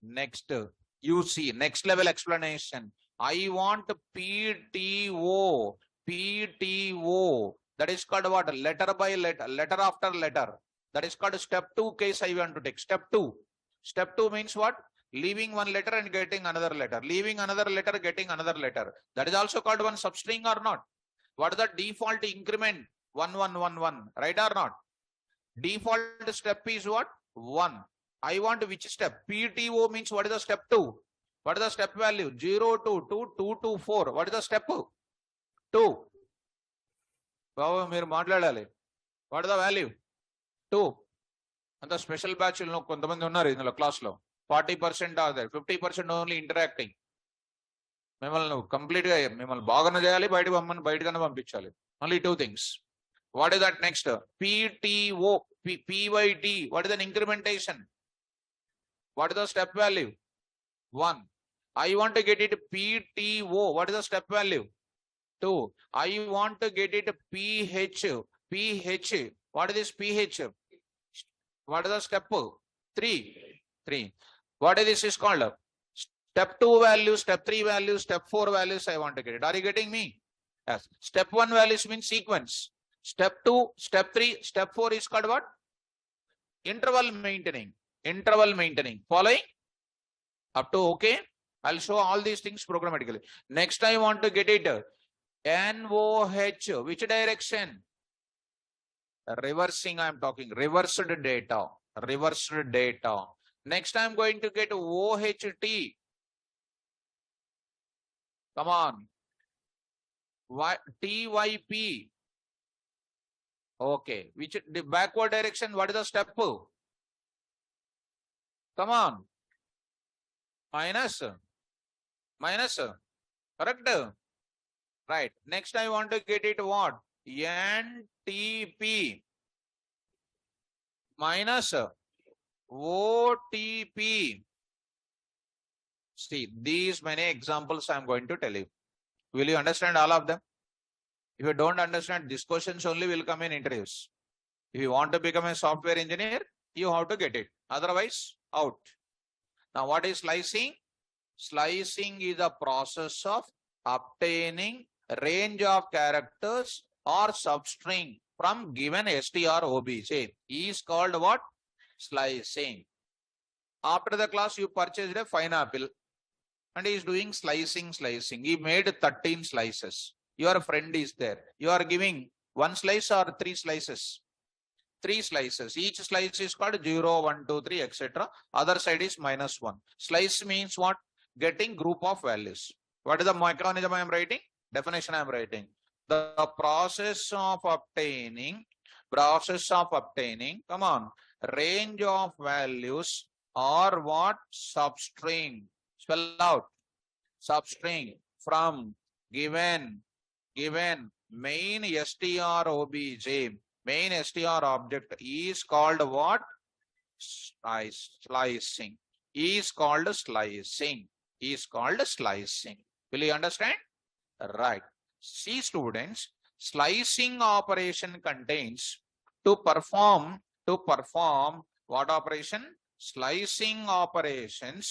Next, you see, next level explanation. I want PTO. PTO. That is called what? Letter by letter, letter after letter. That is called step 2 case I want to take. Step 2. Step 2 means what? Leaving one letter and getting another letter. Leaving another letter, getting another letter. That is also called one substring or not? What is the default increment? 1, 1, 1, 1. Right or not? Default step is what? 1. I want which step? PTO means what is the step 2? What is the step value? 0 to 2, 2 to 4. What is the step 2? Wow, మీరు మాట్లాడాలి. What is the value? 2. అంత special బ్యాచ్లు కొంతమంది ఉన్నారు ఇందులో క్లాస్లో. 40% are there, 50% only interacting. మిమ్మల్ని complete గా మిమ్మల్ని బాగానే చేయాలి, బయటకన్నా పంపించాలి. Only 2 things. What is that next? PTO, PYT. What is an incrementation? What is the step value? 1. I want to get it PTO. What is the step value? 2. I want to get it PH. PH. What is this PH? What is the step? 3. What is this is called? Step 2 values, step 3 values, step 4 values I want to get it. Are you getting me? Yes. Step 1 values means sequence. Step 2, step 3, step 4 is called what? Interval maintaining. Interval maintaining. Following? Up to okay? I'll show all these things programmatically. Next I want to get it. NOH. Which direction? Reversing I am talking. Reversed data. Reversed data. Next I am going to get OHT. Come on. TYP. Okay. Which the backward direction? What is the step? Come on. Minus. Correct? Right. Next I want to get it what? NTP minus OTP. See, these many examples I am going to tell you. Will you understand all of them? If you don't understand, these questions only will come in interviews. If you want to become a software engineer, you have to get it. Otherwise, out. Now, what is slicing? Slicing is a process of obtaining range of characters or substring from given strobj. Is called what? Slicing. After the class, you purchased a fine apple and he is doing slicing. He made 13 slices. Your friend is there. You are giving 1 slice or 3 slices? 3 slices. Each slice is called 0, 1, 2, 3, etc. Other side is -1. Slice means what? Getting group of values. What is the mechanism I am writing? Definition I am writing. The process of obtaining, come on, range of values or what? Substring. Spell out. Substring from given main strobj. Main str object is called what? Slicing. Is called slicing. Is called slicing. Will you understand? Right. See, students, slicing operation contains to perform what operation? Slicing operations.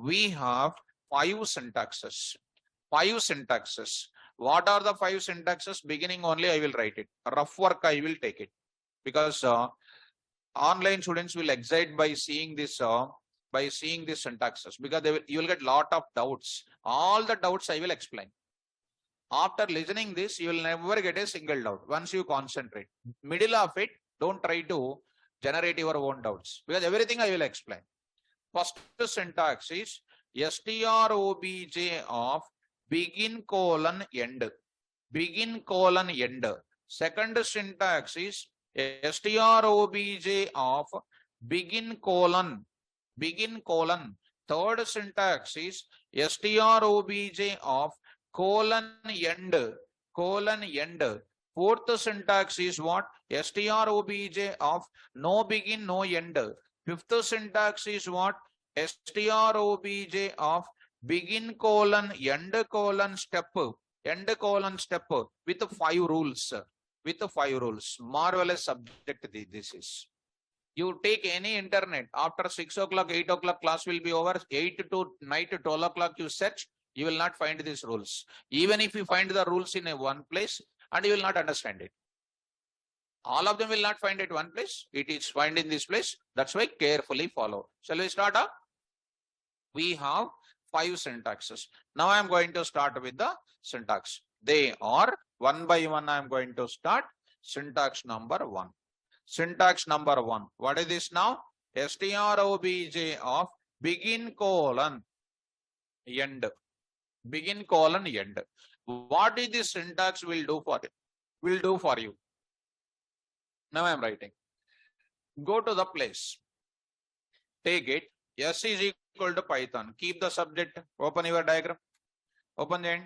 We have 5 syntaxes. 5 syntaxes. What are the 5 syntaxes? Beginning only I will write it. Rough work I will take it. Because online students will excite by seeing this syntaxes. Because you will get lot of doubts. All the doubts I will explain. After listening this, you will never get a single doubt. Once you concentrate. Middle of it, don't try to generate your own doubts. Because everything I will explain. First syntax is strobj of begin colon end. Begin colon end. Second syntax is strobj of begin colon. Third syntax is strobj of colon end. Fourth syntax is what? strobj of no begin, no end. Fifth syntax is what? strobj of begin colon end colon step. End colon step with 5 rules. With 5 rules. Marvelous subject this is. You take any internet after 6 o'clock, 8 o'clock class will be over. 8 to night 12 o'clock you search, you will not find these rules. Even if you find the rules in one place and you will not understand it. All of them will not find it one place. It is found in this place. That's why carefully follow. Shall we start up? We have 5 syntaxes. Now I am going to start with the syntax. They are one by one. I am going to start syntax number 1. Syntax number 1. What is this now? strobj of begin colon end. Begin colon end. What is this syntax will do for it? Will do for you. Now I am writing. Go to the place. Take it. S is equal to Python. Keep the subject. Open your diagram. Open the end.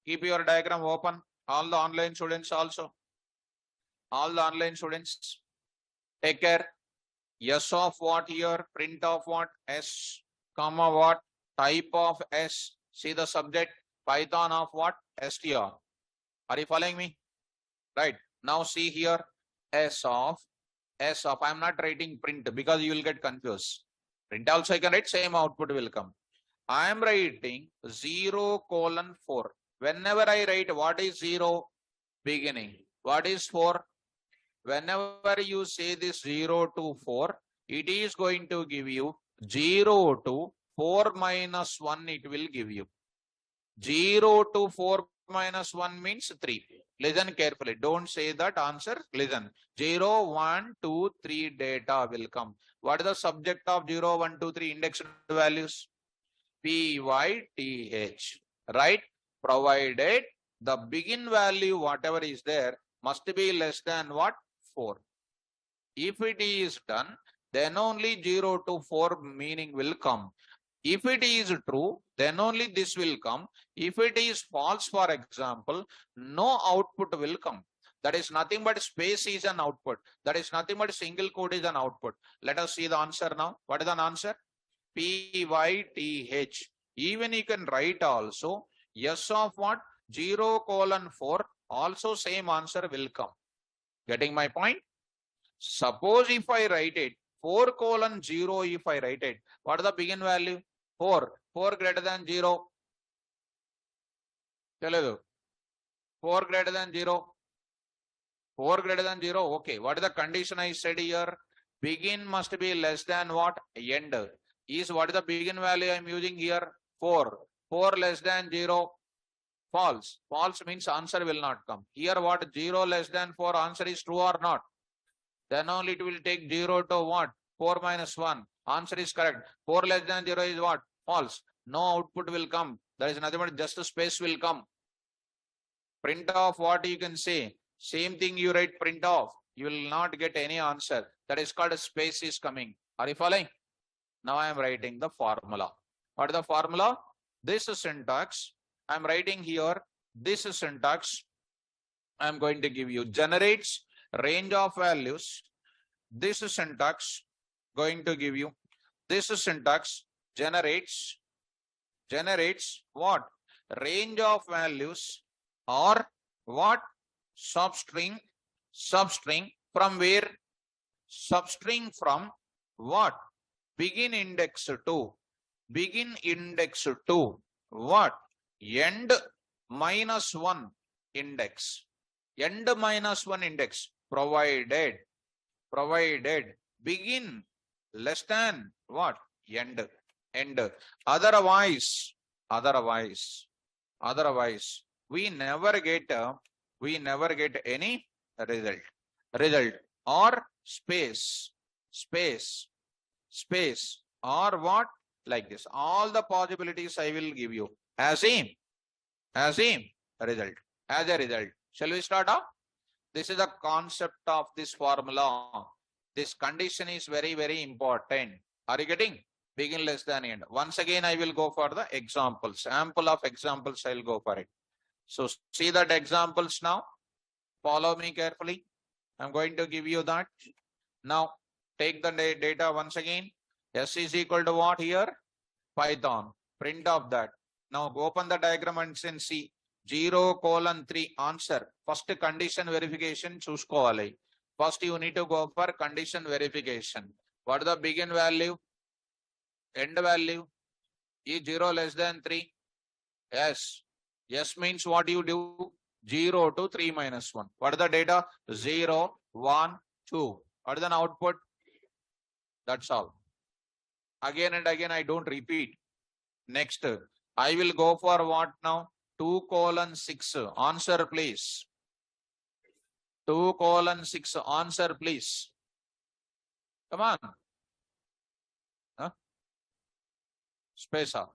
Keep your diagram open. All the online students also. All the online students. Take care. S of what here? Print of what? S, comma what? Type of S. See the subject. Python of what? str. Are you following me? Right. Now see here. S of. I am not writing print because you will get confused. Print also I can write, same output will come. I am writing 0 colon 4. Whenever I write what is 0? Beginning. What is 4? Whenever you say this 0 to 4, it is going to give you 0 to 4 minus 1 it will give you. 0 to 4 minus 1 means 3. Listen carefully. Don't say that answer. Listen. 0, 1, 2, 3 data will come. What is the subject of 0, 1, 2, 3 indexed values? PYTH. Right? Provided the begin value, whatever is there, must be less than what? 4. If it is done, then only 0 to 4 meaning will come. If it is true, then only this will come. If it is false, for example, no output will come. That is nothing but space is an output. That is nothing but single quote is an output. Let us see the answer now. What is the answer? PYTH. Even you can write also S of what? 0 colon 4. Also same answer will come. Getting my point? Suppose if I write it 4 colon 0, if I write it, what is the begin value? 4. 4 greater than 0. Tell you. 4 greater than 0. 4 greater than 0. Okay. What is the condition I said here? Begin must be less than what? End. Is what is the begin value I am using here? 4. 4 less than 0. False. False means answer will not come. Here what? 0 less than 4. Answer is true or not? Then only it will take 0 to what? 4 minus 1. Answer is correct. 4 less than 0 is what? False. No output will come. There is nothing but just a space will come. Print off what you can say. Same thing you write print off. You will not get any answer. That is called a space is coming. Are you following? Now I am writing the formula. What is the formula? This is syntax. I am writing here. This is syntax. I am going to give you generates range of values. This is syntax going to give you. This is syntax generates what? Range of values or what? Substring from where? Substring from what? Begin index to what? End minus 1 index. End minus 1 index provided begin less than what? End. Otherwise we never get any result or space or what? Like this. All the possibilities I will give you as a result. Shall we start off? This is the concept of this formula. This condition is very, very important. Are you getting? Begin less than end. Once again, I will go for the examples. Sample of examples, I will go for it. So see that examples now. Follow me carefully. I'm going to give you that. Now, take the data once again. S is equal to what here? Python. Print of that. Now, open the diagram and see 0:3 answer. First condition verification చూసుకోవాలి. First you need to go for condition verification. What is the begin value? End value? Is 0 less than 3? Yes. Yes means what you do? 0 to 3 minus 1. What is the data? 0, 1, 2. What is the output? That's all. Again and again I don't repeat. Next, I will go for what now? 2:6. Answer please. 2:6. Answer please. Come on. Huh? Space up.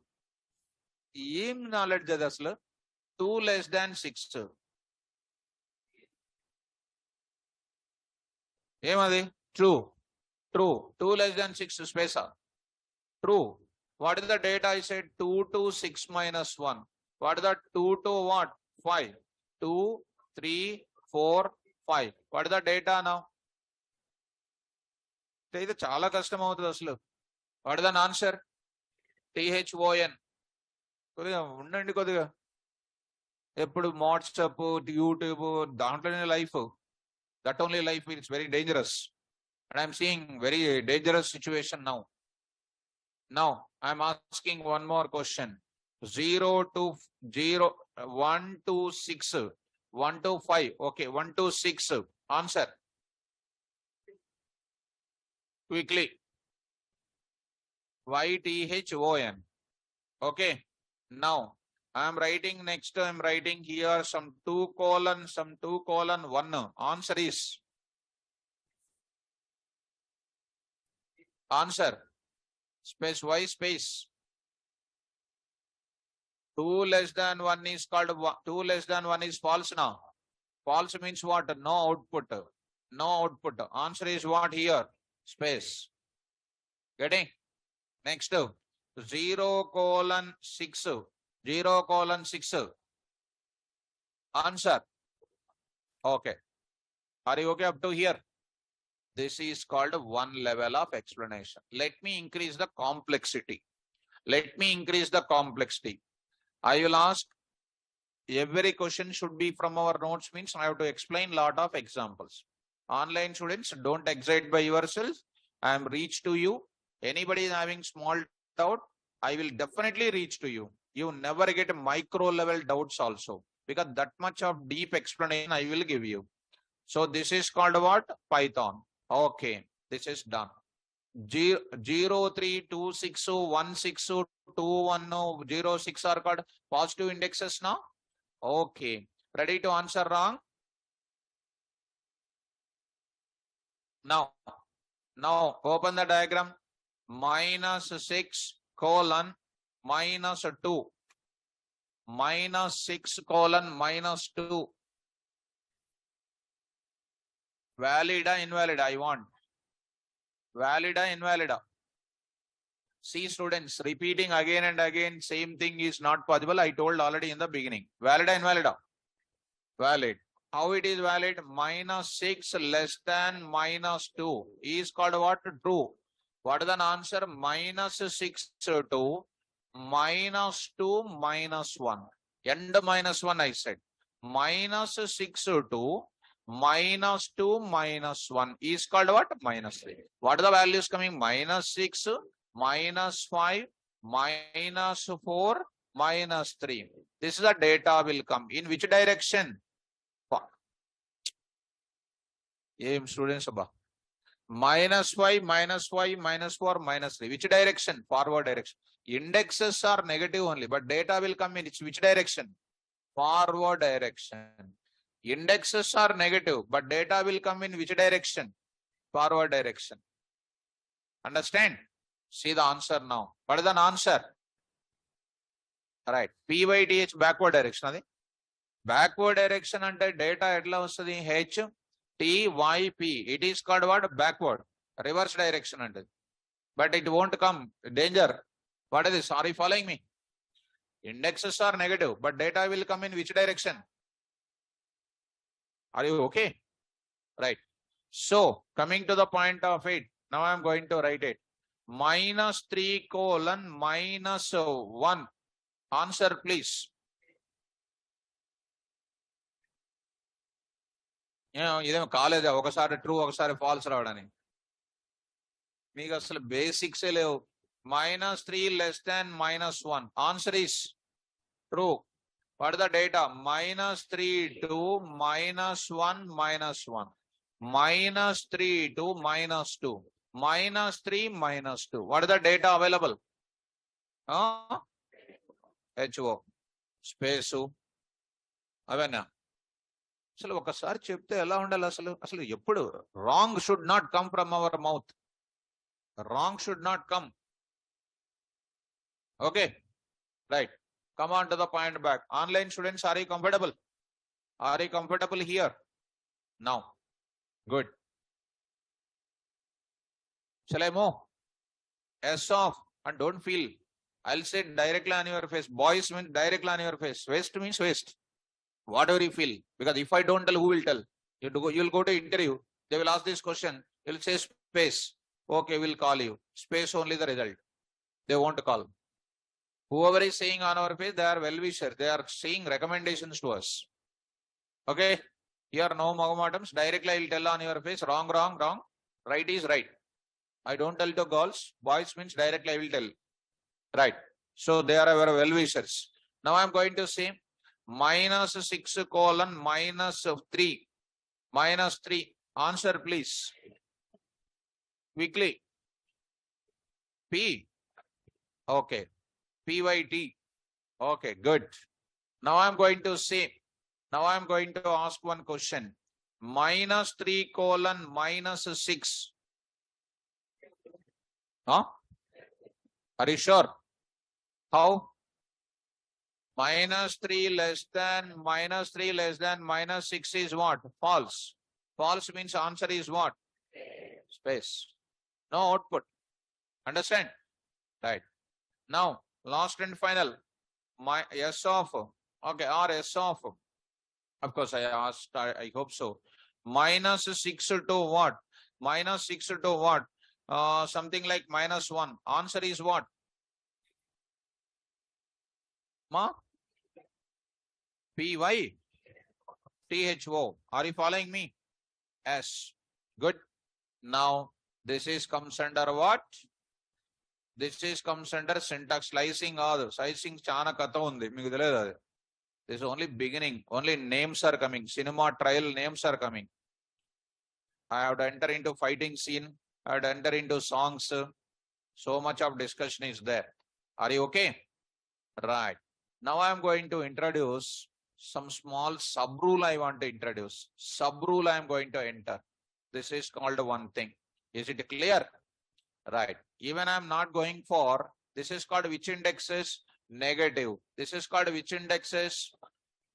ఏం knowledge అది అసలు? 2 less than 6. ఏమది? True. True. 2 less than 6 space up. True. What is the data? I said 2 to 6 minus 1. What is that? 2 to what? 5. 2, 3, 4, 5. What is the data now? ఇది చాలా కష్టం అవుతుంది అసలు. What is the answer? THON. కొద్దిగా ఉండండి కొద్దిగా. ఎప్పుడు వాట్సాప్, యూట్యూబ్ దాంట్లోనే life. That only life is very dangerous. And I'm seeing very dangerous situation now. Now, I'm asking one more question. 0 to 0, 1 to 6, 1 to 5. Okay, 1 to 6. Answer. Quickly. YTHON. Okay. Now, I'm writing next. I'm writing here some 2:1. Answer is. Answer. Space Y space. 2 less than 1 is called 2 less than 1 is false now. False means what? No output. No output. Answer is what here? Space. Getting? Next. 0:6. 0:6. Answer. Okay. Are you okay up to here? This is called one level of explanation. Let me increase the complexity. Let me increase the complexity. I will ask, every question should be from our notes, means I have to explain lot of examples. Online students, don't excite by yourself. I am reach to you. Anybody is having small doubt, I will definitely reach to you. You never get micro level doubts also, because that much of deep explanation I will give you. So this is called what? Python. Okay, this is done. 0, 3, 2, 6, 1, 6, 2, 1, 0, 6 are called positive indexes now. Okay, ready to answer wrong? Now open the diagram. -6:-2. -6:-2. Valida, invalida? I want. Valida, invalida? See students, repeating again and again same thing is not possible. I told already in the beginning. Valida, invalida? Valid. How it is valid? -6 less than -2 is called what? True. What is the answer? -6:2 -2 -1. End -1 I said. -6:2 -2 -1 is called what? -3. What are the values coming? -6, -5, -4, -3. This is the data will come. In which direction? Aim students above. -5, -5, -4, -3. Which direction? Forward direction. Indexes are negative only, but data will come in which direction? Forward direction. Indexes are negative, but data will come in which direction? Forward direction. Understand? See the answer now. What is the answer? Right. PYTH backward direction. Adi backward direction ante data etla vastadi? H TYP. It is called what? Backward. Reverse direction ante. But it won't come. Danger. What is this? Are you following me? Indexes are negative, but data will come in which direction? Are you okay? Right. So coming to the point of it, now I am going to write it. -3:-1. Answer please. ఇదేమో కాలేదా ఒకసారి true ఒకసారి falls రావడానికి. మీకు అసలు బేసిక్సే లేవు. -3 less than -1. Answer is true. What is the data? -3 to -1 -1. -3 to -2. -3 -2. What is the data available? HO. Space. అవన్నా అసలు ఒకసారి చెప్తే ఎలా ఉండాలి? అసలు ఎప్పుడు wrong should not come from our mouth. Wrong should not come. Okay, right. Come on to the point back. Online students, are you comfortable? Are you comfortable here? Now, good. Shall I move? S off and don't feel. I'll say directly on your face. Boys means directly on your face. Waste means waste. Whatever you feel. Because if I don't tell, who will tell? You'll go to interview. They will ask this question. You'll say space. Okay, we'll call you. Space only the result. They won't call. Whoever is saying on our face, they are well-wisher. They are saying recommendations to us. Okay? Here no mogammatams. Directly I will tell on your face, wrong, wrong, wrong. Right is right. I don't tell to girls. Boys means directly I will tell. Right. So they are our well-wishers. Now I am going to say -6 colon -3. -3. Answer please. Quickly. P. Okay. PYT. Okay, good. Now I'm going to say, now I'm going to ask one question. -3 colon -6. Huh? Are you sure? How? -3 less than -6 is what? False. False means answer is what? Space. No output. Understand? Right. Now, last and final. My S of. Okay, or S of. Of course, I asked, I hope so. -6 to what? -6 to what? Something like -1. Answer is what? Ma? PY? THO. Are you following me? S. Good. Now, this is comes under what? This is comes under syntax slicing or slicing chana katha undi. Meeku teliyadu adi. This is only beginning. Only names are coming. Cinema trial names are coming. I have to enter into fighting scene. I have to enter into songs. So much of discussion is there. Are you okay? Right. Now I am going to introduce some small sub rule I want to introduce. Sub rule I am going to enter. This is called one thing. Is it clear? Right. Even I am not going for, this is called which index is negative. This is called which index is,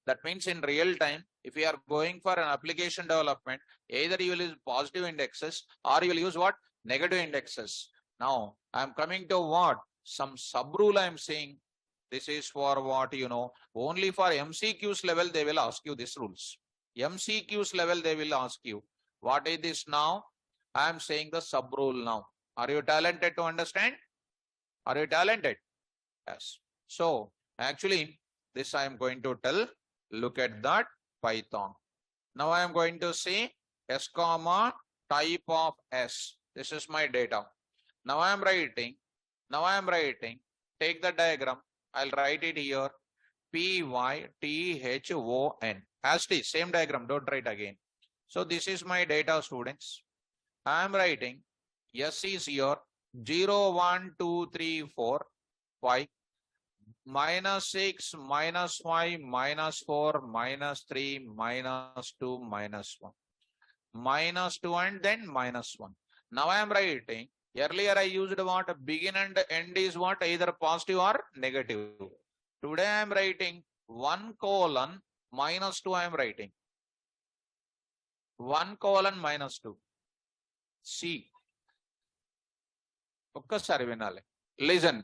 that means in real time, if you are going for an application development, either you will use positive indexes or you will use what? Negative indexes. Now, I am coming to what? Some sub rule I am saying. This is for what, only for MCQs level, they will ask you these rules. MCQs level, they will ask you. What is this now? I am saying the sub rule now. Are you talented to understand? Are you talented? Yes. So, actually, this I am going to tell. Look at that Python. Now I am going to say S comma type of S. This is my data. Now I am writing. Take the diagram. I'll write it here. PYTHON. As it is, same diagram. Don't write again. So this is my data, students. I am writing. S is here. 0, 1, 2, 3, 4, 5. -6, -5, -4, -3, -2, -1. -2 and then -1. Now I am writing. Earlier I used what? Begin and end is what? Either positive or negative. Today I am writing 1 colon -2. I am writing 1 colon -2. See. ఒక్కసారి వినాలి. Listen.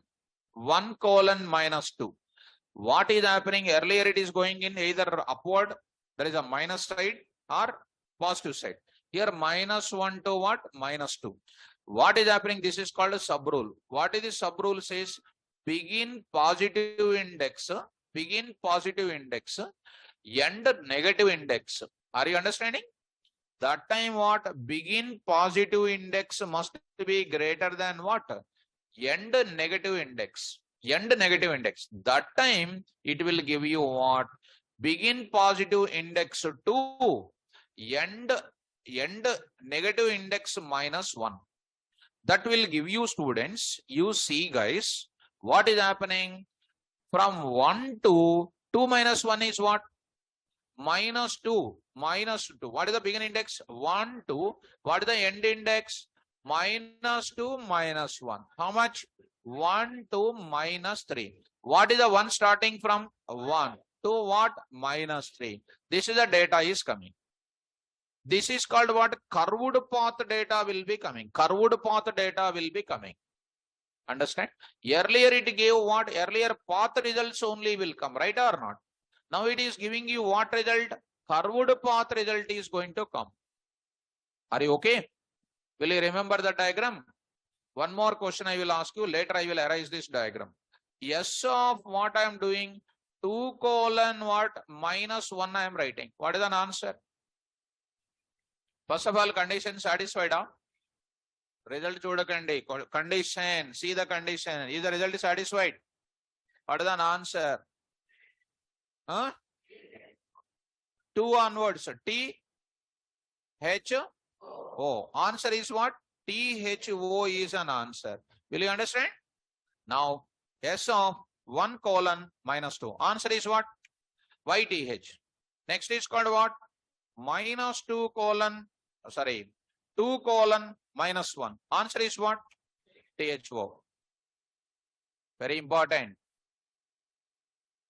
1 colon -2. What is happening? Earlier it is going in either upward, there is a minus side, or positive side. Here -1 to what? -2. What is happening? This is called a sub rule. What is the sub rule? Says begin positive index, end negative index. Are you understanding? That time what? Begin positive index must be greater than what? End negative index. End negative index. That time it will give you what? Begin positive index 2, end negative index -1. That will give you students. You see guys, what is happening? From 1 to 2 minus 1 is what? -2. -2. What is the begin index? 1, 2. What is the end index? -2, -1. How much? 1, 2, -3. What is the 1 starting from? 1. To what? -3. This is the data is coming. This is called what? Curved path data will be coming. Curved path data will be coming. Understand? Earlier it gave what? Earlier path results only will come, right or not? Now it is giving you what result? Curved path result is going to come. Are you okay? Will you remember the diagram? One more question I will ask you. Later I will erase this diagram. S of what I am doing? 2 colon what? -1 I am writing. What is an answer? First of all, condition satisfied. Result chudakandi. Condition. See the condition. Is the result satisfied? What is an answer? 2 onwards. T H O. Answer is what? T H O is an answer. Will you understand? Now S of 1 colon -2. Answer is what? Y T H. Next is called what? -2 colon. Sorry. 2 colon -1. Answer is what? THO. Very important.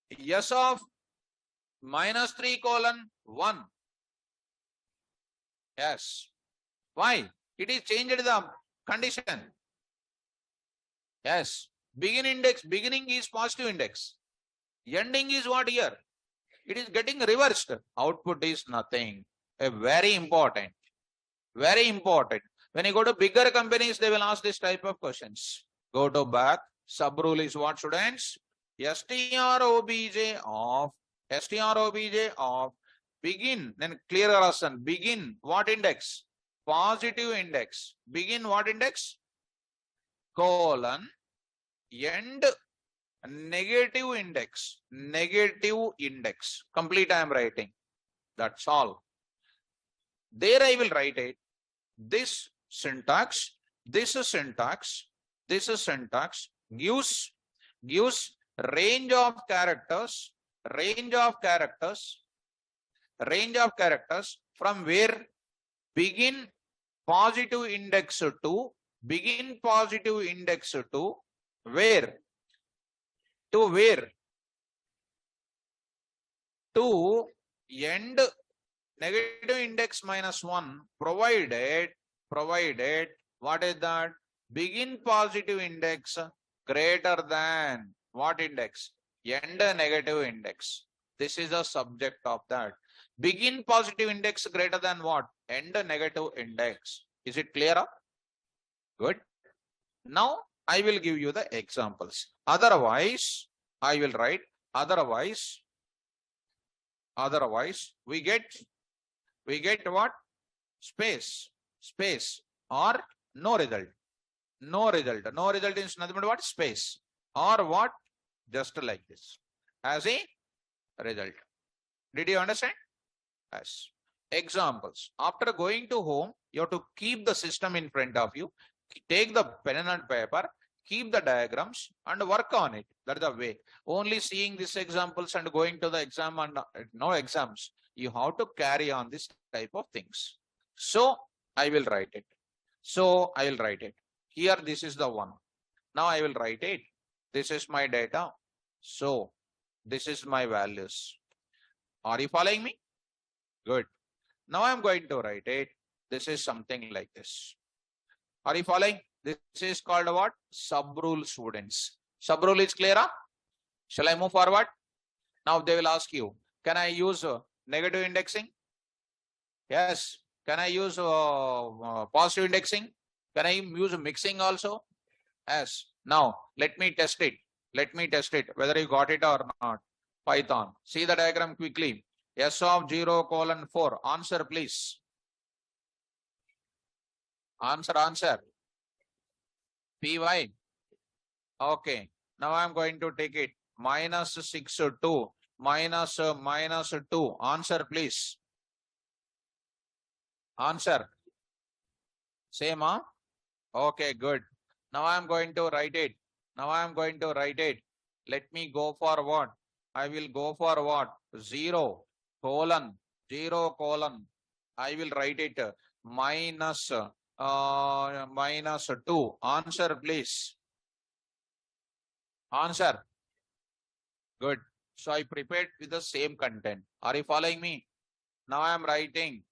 S of -3 colon 1. Yes. Why? It is changed the condition. Yes. Beginning is positive index. Ending is what here? It is getting reversed. Output is nothing. Very important. Very important. When you go to bigger companies, they will ask this type of questions. Go to back. Sub rule is what, students? strobj of begin. Then clear lesson. Begin what index? Positive index. Begin what index? Colon. End negative index. Negative index. Complete I am writing. That's all. There I will write it. This syntax gives range of characters from where begin positive index to where to end negative index -1 provided what is that? Begin positive index greater than what index? End negative index. This is the subject of that. Begin positive index greater than what? End negative index. Is it clear? Good. Now I will give you the examples. Otherwise, I will write otherwise we get what? Space or no result. No result is nothing but what? Space or what? Just like this as a result. Did you understand? Yes. Examples. After going to home, you have to keep the system in front of you. Take the pen and paper, keep the diagrams and work on it. That's the way. Only seeing these examples and going to the exam and no exams, you have to carry on this type of things. So I will write it. Here, this is the one. Now I will write it. This is my data. So this is my values. Are you following me? Good. Now I'm going to write it. This is something like this. Are you following? This is called what? Subrule, students. Subrule is clear? Shall I move forward? Now they will ask you, can I use negative indexing? Yes. Can I use positive indexing? Can I use mixing also? Yes. Now let me test it. Whether you got it or not. Python. See the diagram quickly. S of 0 colon 4. Answer please. Answer. Py. Okay. Now I am going to take it. Minus 6, 2. Minus 2. Answer, please. Answer. Same, huh? Okay, good. Now I am going to write it. Let me go for what? I will go for what? 0 colon. I will write it minus 2. Answer, please. Answer. Good. So I prepared with the same content. Are you following me? Now I am writing.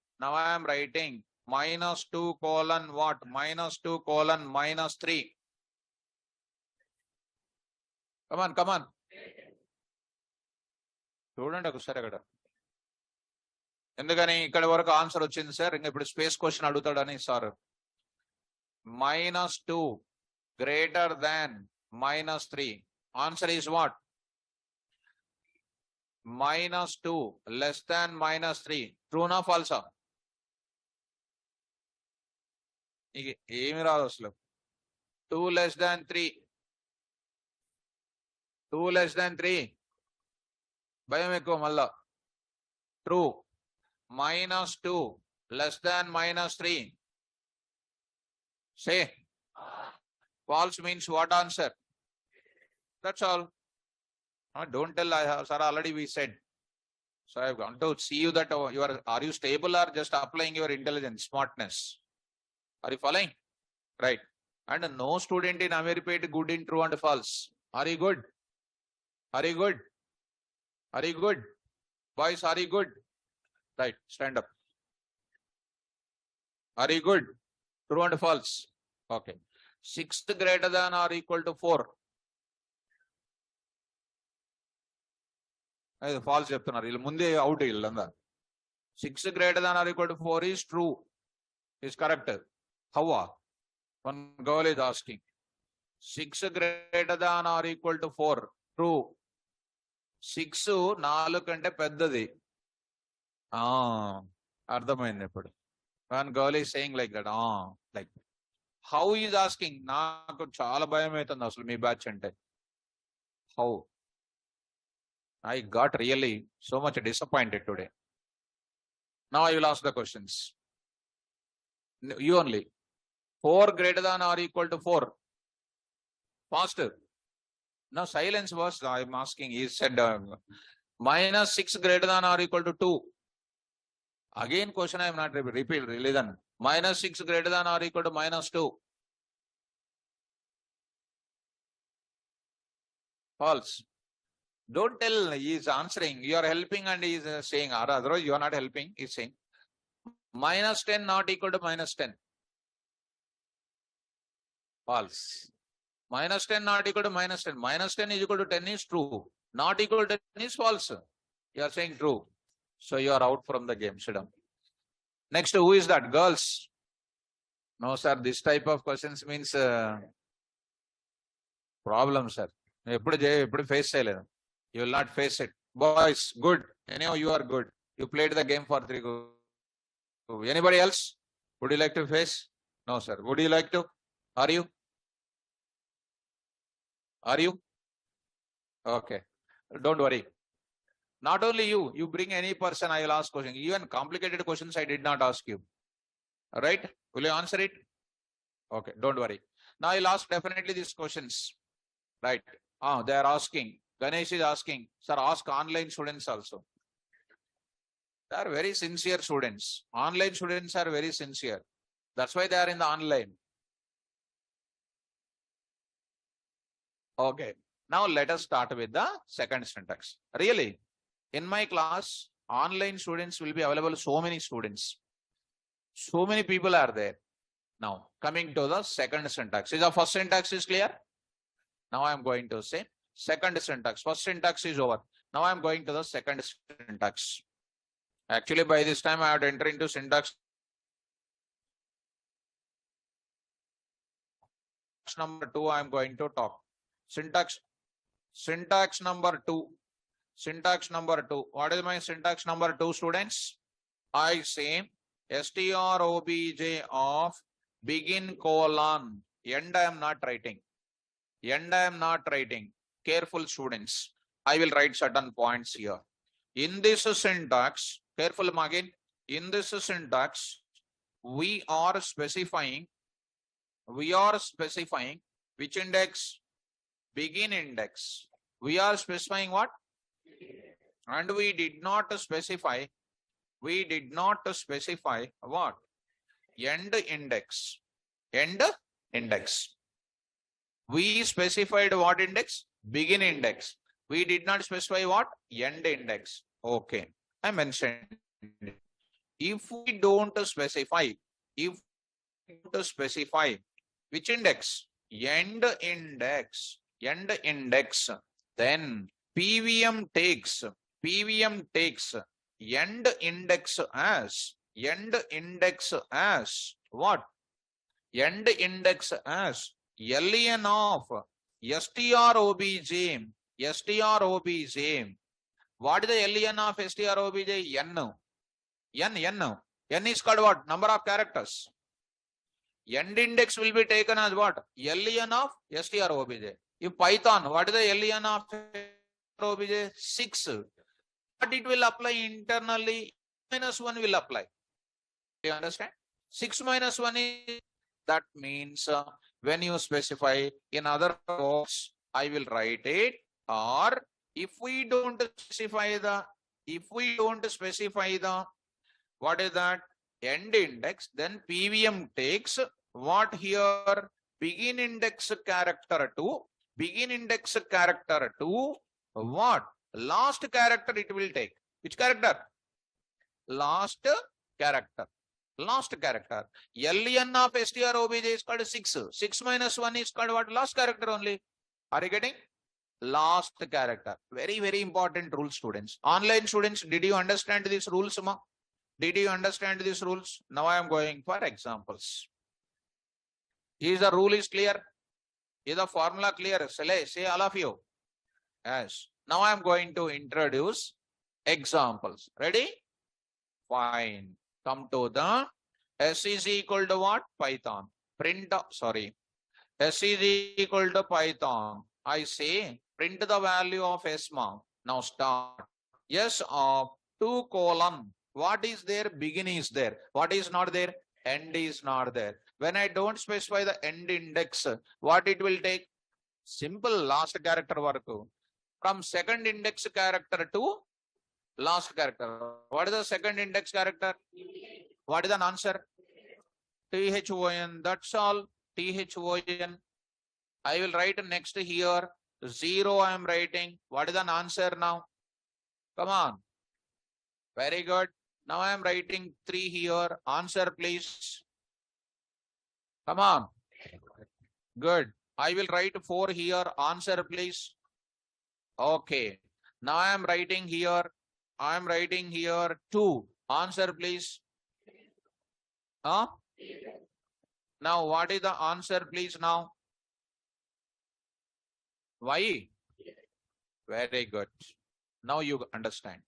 Minus 2 colon what? Minus 2 colon minus 3. Come on. చూడండి ఒకసారి అక్కడ ఎందుకని ఇక్కడ వరకు answer వచ్చింది sir ఇంకా ఇప్పుడు space question అడుగుతాడని sir minus 2 greater than minus 3. Answer is what? Minus 2 less than minus 3. True or false? ఏమి రాదు అసలు 2 less than 3. 2 less than 3. భయం ఎక్కువ మళ్ళా. True. Minus 2 less than minus 3. Say. False means what answer? That's all. Don't tell, sir, already we said. So I want to see you that are you stable or just applying your intelligence, smartness? Are you following? Right. And no student in Ameripet good in true and false. Are you good? Boys, are you good? Right. Stand up. Are you good? True and false. Okay. 6th greater than or equal to 4. False చెప్తున్నారు వీళ్ళు ముందే out వీళ్ళందా 6 greater than or equal to 4 is true, is correct. How? One girl is asking 6 greater than or equal to 4. True. 6 4 కంటే పెద్దది. అర్థమైంది ఇప్పుడు. One girl is saying like that. Like how he is asking? నాకు చాలా భయం అవుతుంది అసలు మీ batch అంటే. How? I got really so much disappointed today. Now I will ask the questions. You only. 4 greater than or equal to 4. Faster. Now silence was, I am asking, he said minus 6 greater than or equal to 2. Again question I am not repeat really then. Minus 6 greater than or equal to minus 2. False. Don't tell he is answering. You are helping and he is saying, or otherwise you are not helping. He is saying minus 10 not equal to minus 10. False. Minus 10 not equal to minus 10. Minus 10 is equal to 10 is true. Not equal to 10 is false. You are saying true. So you are out from the game. Sit down. Next, who is that? Girls. No, sir. This type of questions means problem, sir. ఎప్పుడు face చేయలేదు. You will not face it. Boys, good. Anyhow, you are good. You played the game for 3. Anybody else? Would you like to face? No, sir. Would you like to? Are you? Okay. Don't worry. Not only you bring any person, I will ask questions. Even complicated questions I did not ask you. Right? Will you answer it? Okay, don't worry. Now I will ask definitely these questions. Right. They are asking. Ganesh is asking, sir, ask online students also. They are very sincere students. Online students are very sincere. That's why they are in the online. Okay. Now let us start with the second syntax. Really, in my class, online students will be available. So many students. So many people are there. Now, coming to the second syntax. Is the first syntax is clear? Now I am going to say second syntax. First syntax is over. Now I am going to the second syntax. Actually, by this time I have to enter into syntax number 2. I am going to talk. Syntax number 2. Syntax number 2. What is my syntax number 2, students? I say strobj of begin colon, end I am not writing. End I am not writing. Careful students. I will write certain points here. In this syntax, careful again. In this syntax, we are specifying which index? Begin index. We are specifying what? And we did not specify what? End index. End index. We specified what index? Begin index. We did not specify what? End index. Okay. I mentioned. If we don't specify which index? End index. Then PVM takes end index as what? End index as ln of strobj. What is the ln of strobj? N is called what? Number of characters. End index will be taken as what? ln of strobj. If Python, what is the ln of strobj? 6. But it will apply internally, -1 will apply. Do you understand? 6 minus 1 is, that means when you specify in other words, I will write it, or if we don't specify the what is that? End index, then PVM takes what here? Begin index character to what? Last character it will take. Which character? Last character. ln of strobj is called 6. 6 minus 1 is called what? Last character only. Are you getting? Last character. Very, very important rule, students. Online students, did you understand these rules, ma? Did you understand these rules? Now I am going for examples. Is the rule is clear? Is the formula clear? Say all of you. Yes. Now I am going to introduce examples. Ready? Fine. Come to the S is equal to what? Python. S is equal to Python. I say print the value of S ma. Now start. S of 2 colon. What is there? Begin is there. What is not there? End is not there. When I don't specify the end index, what it will take? Simple last character work. From second index character to last character. What is the second index character? What is an answer? THON. That's all. THON. I will write next here. 0 I am writing. What is an answer now? Come on. Very good. Now I am writing 3 here. Answer please. Come on. Good. I will write 4 here. Answer please. Okay. Now I am writing here. 2. Answer please. Huh? Now what is the answer please now? Why? Very good. Now you understand.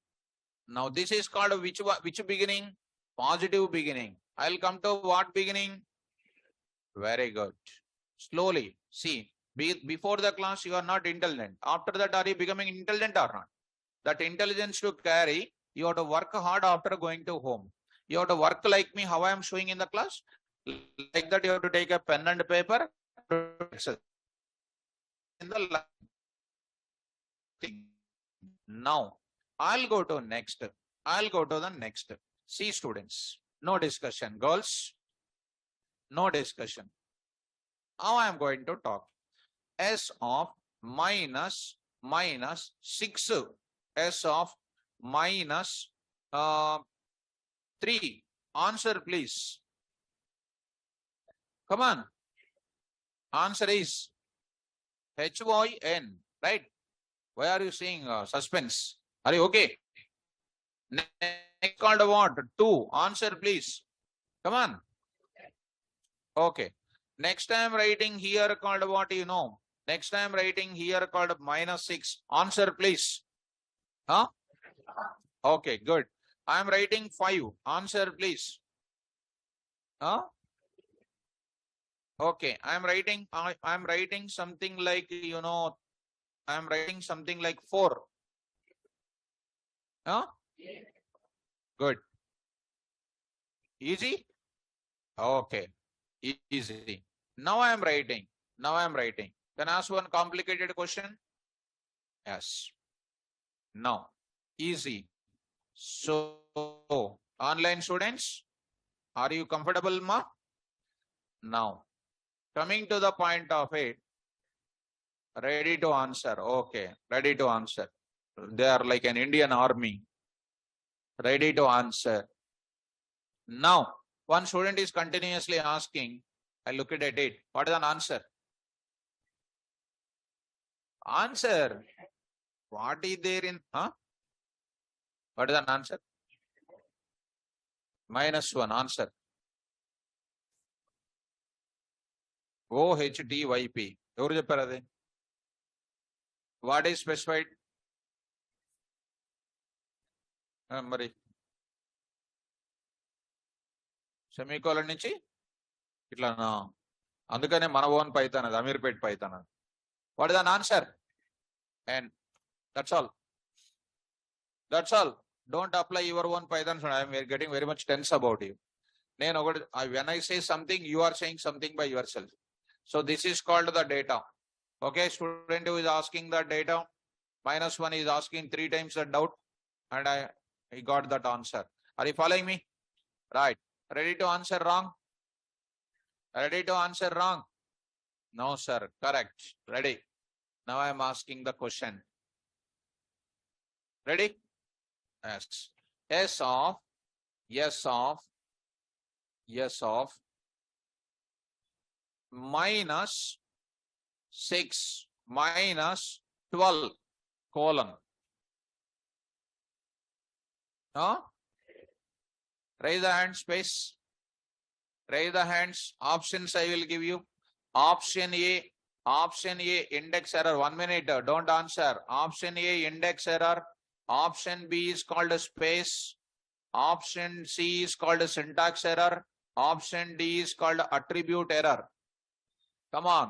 Now this is called which beginning? Positive beginning. I'll come to what beginning? Very good. Slowly. See, before the class you are not intelligent. After that, are you becoming intelligent or not? That intelligence to carry, you have to work hard after going to home. You have to work like me, how I am showing in the class. Like that, you have to take a pen and paper. In the now, I'll go to next. I'll go to the next. See, students, no discussion. Girls, no discussion. Now I am going to talk. S of minus 6. S of minus 3. Answer, please. Come on. Answer is HYN, right? Why are you seeing suspense? Are you okay? Next called what? 2. Answer, please. Come on. Okay. Next time writing here called what you know. Next time writing here called minus 6. Answer, please. Huh? Okay, good. I am writing 5. Answer, please. Huh? Okay, I'm writing something like, I'm writing something like 4. Huh? Good. Easy? Okay. Easy. Now I am writing. Can I ask one complicated question? Yes. No. Easy. So, online students, are you comfortable, ma? Now, coming to the point of it, ready to answer. Okay, ready to answer. They are like an Indian army. Ready to answer. Now, one student is continuously asking, I look at it. What is an answer? Answer. What is there in, huh? What is an answer? -1 answer. OHDYP. ఎవరు చెప్పారు అది? What is specified? మరి semicolon నుంచి ఇట్లానా? అందుకనే మన own Python అది, Ameerpet Python అది. What is an answer? And that's all. That's all. Don't apply your own Python. I am getting very much tense about you. When I say something, you are saying something by yourself. So this is called the data. Okay, student who is asking the data, -1 is asking 3 times the doubt, and I got that answer. Are you following me? Right. Ready to answer wrong? Ready to answer wrong? No, sir. Correct. Ready. Now I am asking the question. Ready? Yes. S of -6 -12 colon. Huh? Raise the hand, space. Raise the hands. Options I will give you. Option A, index error. 1 minute. Don't answer. Option A, index error. Option B is called a space. Option C is called a syntax error. Option D is called attribute error. Come on.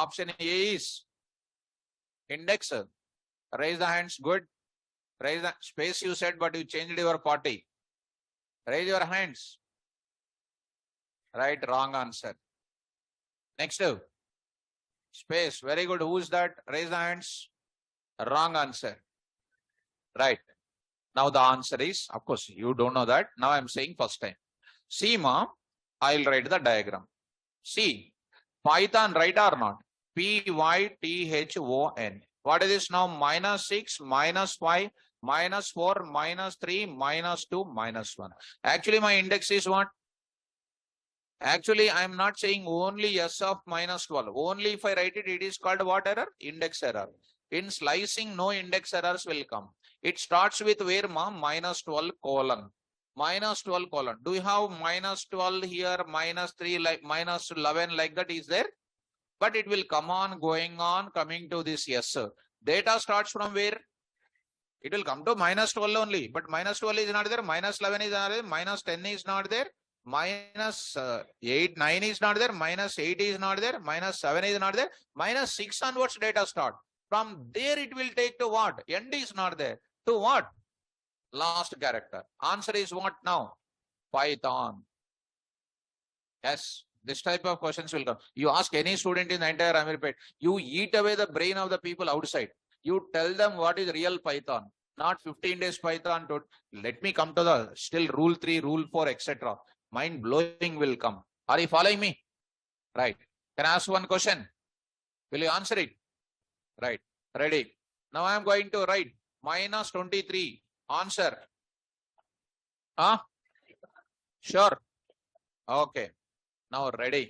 Option A is index. Raise the hands. Good. Raise the space you said, but you changed your party. Raise your hands. Right, wrong answer. Next. Space. Very good. Who's that? Raise the hands. Wrong answer. Right. Now the answer is, of course, you don't know that. Now I'm saying first time. See, mom, I'll write the diagram. See, Python, right or not? Python. What is this now? -6, -5, -4, -3, -2, -1. Actually, my index is what? Actually, I'm not saying only S of -12. Only if I write it, it is called what error? Index error. In slicing, no index errors will come. It starts with where, mom? -12 colon. -12 colon. Do you have -12 here, -3, like -11 like that is there? But it will come on, going on, coming to this yes. Data starts from where? It will come to -12 only. But -12 is not there. -11 is not there. -10 is not there. -8, 9 is not there. -8 is not there. -7 is not there. -6 onwards data start. From there it will take to what? End is not there. To what? Last character. Answer is what now? Python. Yes, this type of questions will come. You ask any student in the entire Amirpet, you eat away the brain of the people outside. You tell them what is real Python, not 15 days Python. Let me come to the still rule 3, rule 4, etc. Mind blowing will come. Are you following me? Right. Can I ask one question? Will you answer it? Right. Ready. Now I am going to write -23. Answer. Huh? Sure. Okay. Now ready.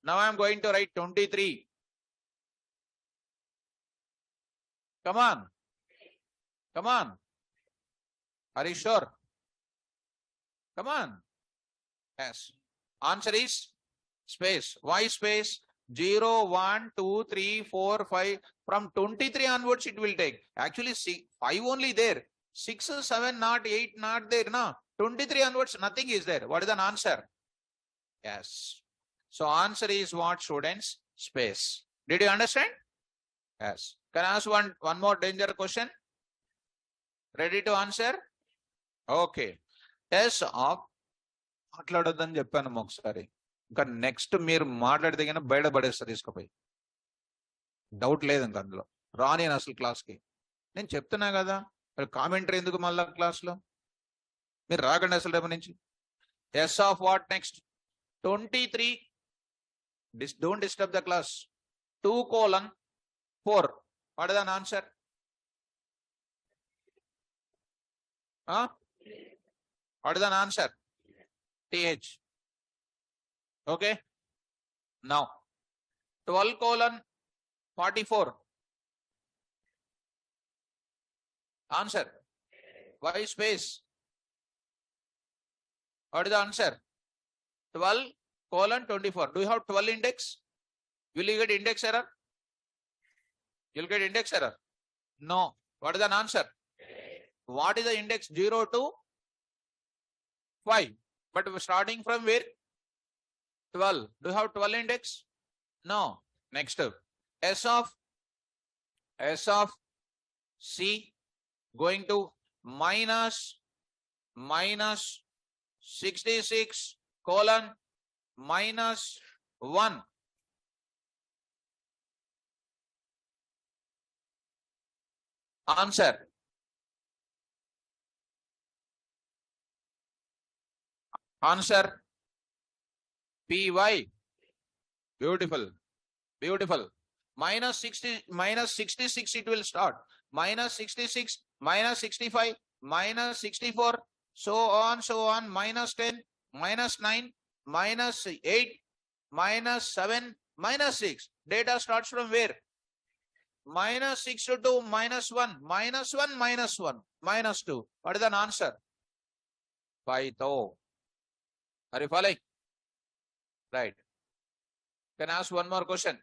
Now I am going to write 23. Come on. Come on. Are you sure? Come on. Yes. Answer is space. Why space? 0, 1, 2, 3, 4, 5. From 23 onwards it will take. Actually, 5 only there. 6, 7, not 8, not there. No. 23 onwards, nothing is there. What is an answer? Yes. So answer is what, students? Space. Did you understand? Yes. Can I ask one more danger question? Ready to answer? Okay. S of మాట్లాడొద్దని చెప్పాను ఒకసారి. ఇంకా next మీరు మాట్లాడితే కానీ బయట పడేస్తారు తీసుకుపోయి. Doubt లేదు ఇంకా అందులో. రాని అసలు క్లాస్కి నేను చెప్తున్నా కదా, కామెంటరీ ఎందుకు మళ్ళా క్లాస్లో? మీరు రాకండి అసలు రేపు నుంచి. As of what next? 23. Don't disturb the class. 2:4. What is the answer? What is the answer? TH. Okay. Now 12:44. Answer. Why space? What is the answer? 12:24. Do you have 12 index? Will you get index error? You'll get index error. No. What is the answer? What is the index? 0 to 5. But we're starting from where? 12. Do you have 12 index? No. Next up. S of C going to minus 66 colon minus 1. Answer. Answer. PY. Beautiful. Beautiful. Minus 66 it will start. Minus 66, minus 65, minus 64, so on, minus 10, minus 9, minus 8, minus 7, minus 6. Data starts from where? Minus 6 to 2, minus 1, minus 1, minus 1, minus 2. What is the answer? Pytho. Are you following? Right. Can I ask one more question?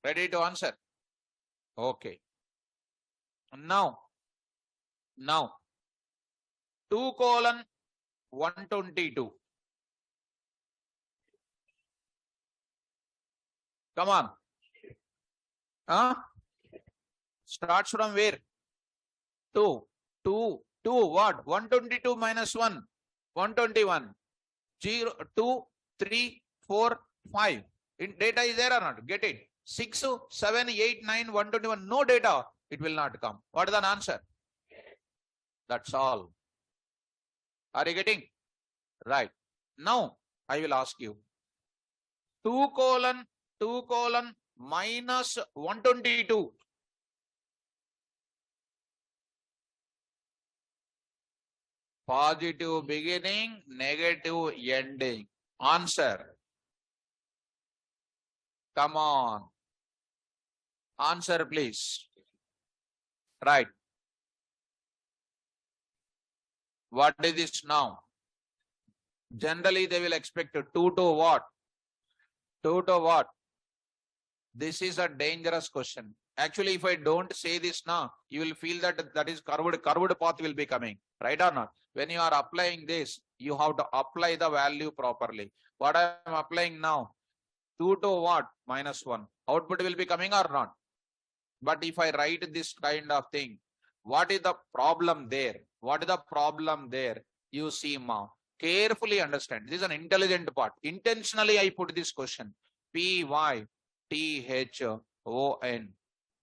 Ready to answer? Okay. Now 2:122. Come on. Starts from where? 2. What? 122 minus 1. 121. 0, 2, 3, 4, 5. In data is there or not? Get it. 6, 7, 8, 9, 121. No data. It will not come. What is the answer? That's all. Are you getting? Right. Now I will ask you. 2:2 minus 122. Positive beginning, negative ending. Answer. Come on. Answer, please. Right. What is this now? Generally, they will expect 2 to what? 2 to what? This is a dangerous question. Actually, if I don't say this now, you will feel that is curved path will be coming. Right or not? When you are applying this, you have to apply the value properly. What I am applying now? 2 to what? Minus 1. Output will be coming or not? But if I write this kind of thing, what is the problem there? What is the problem there? You see now. Carefully understand. This is an intelligent part. Intentionally, I put this question. PYTHON.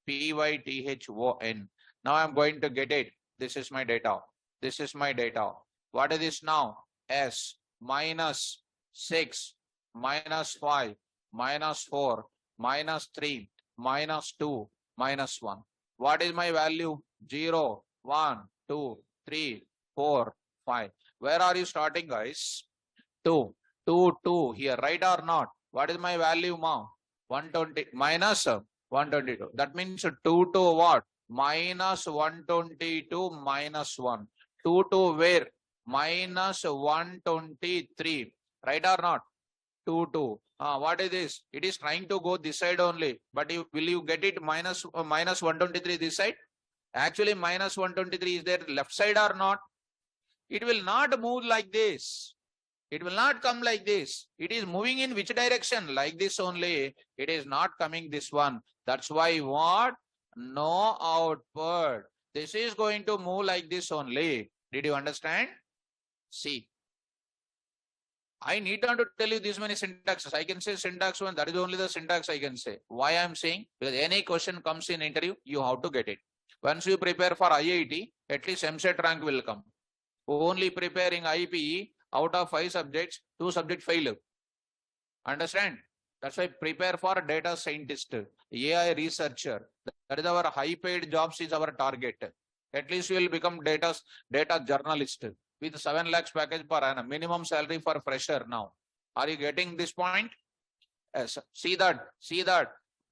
PYTHON. Now I am going to get it. This is my data. This is my data. What is this now? S minus 6, minus 5, minus 4, minus 3, minus 2, minus 1. What is my value? 0, 1, 2, 3, 4, 5. Where are you starting, guys? 2, 2, 2 here, right or not? What is my value now? 120 minus 122. That means 2 to what? Minus 122 minus 1. 2 to where? Minus 123. Right or not? 2, 2. What is this? It is trying to go this side only. But will you get it minus 123 this side? Actually, minus 123 is there left side or not? It will not move like this. It will not come like this. It is moving in which direction? Like this only. It is not coming this one. That's why what? No output. This is going to move like this only. Did you understand? See. I need not to tell you this many syntaxes. I can say syntax one. That is only the syntax I can say. Why I am saying? Because any question comes in interview, you have to get it. Once you prepare for IIT, at least MSET rank will come. Only preparing IPE, out of 5 subjects, 2 subjects fail. Understand? That's why prepare for data scientist, AI researcher. That is our high paid jobs is our target. At least you will become data journalist with 7 lakhs package per annum, minimum salary for fresher now. Are you getting this point? Yes. See that.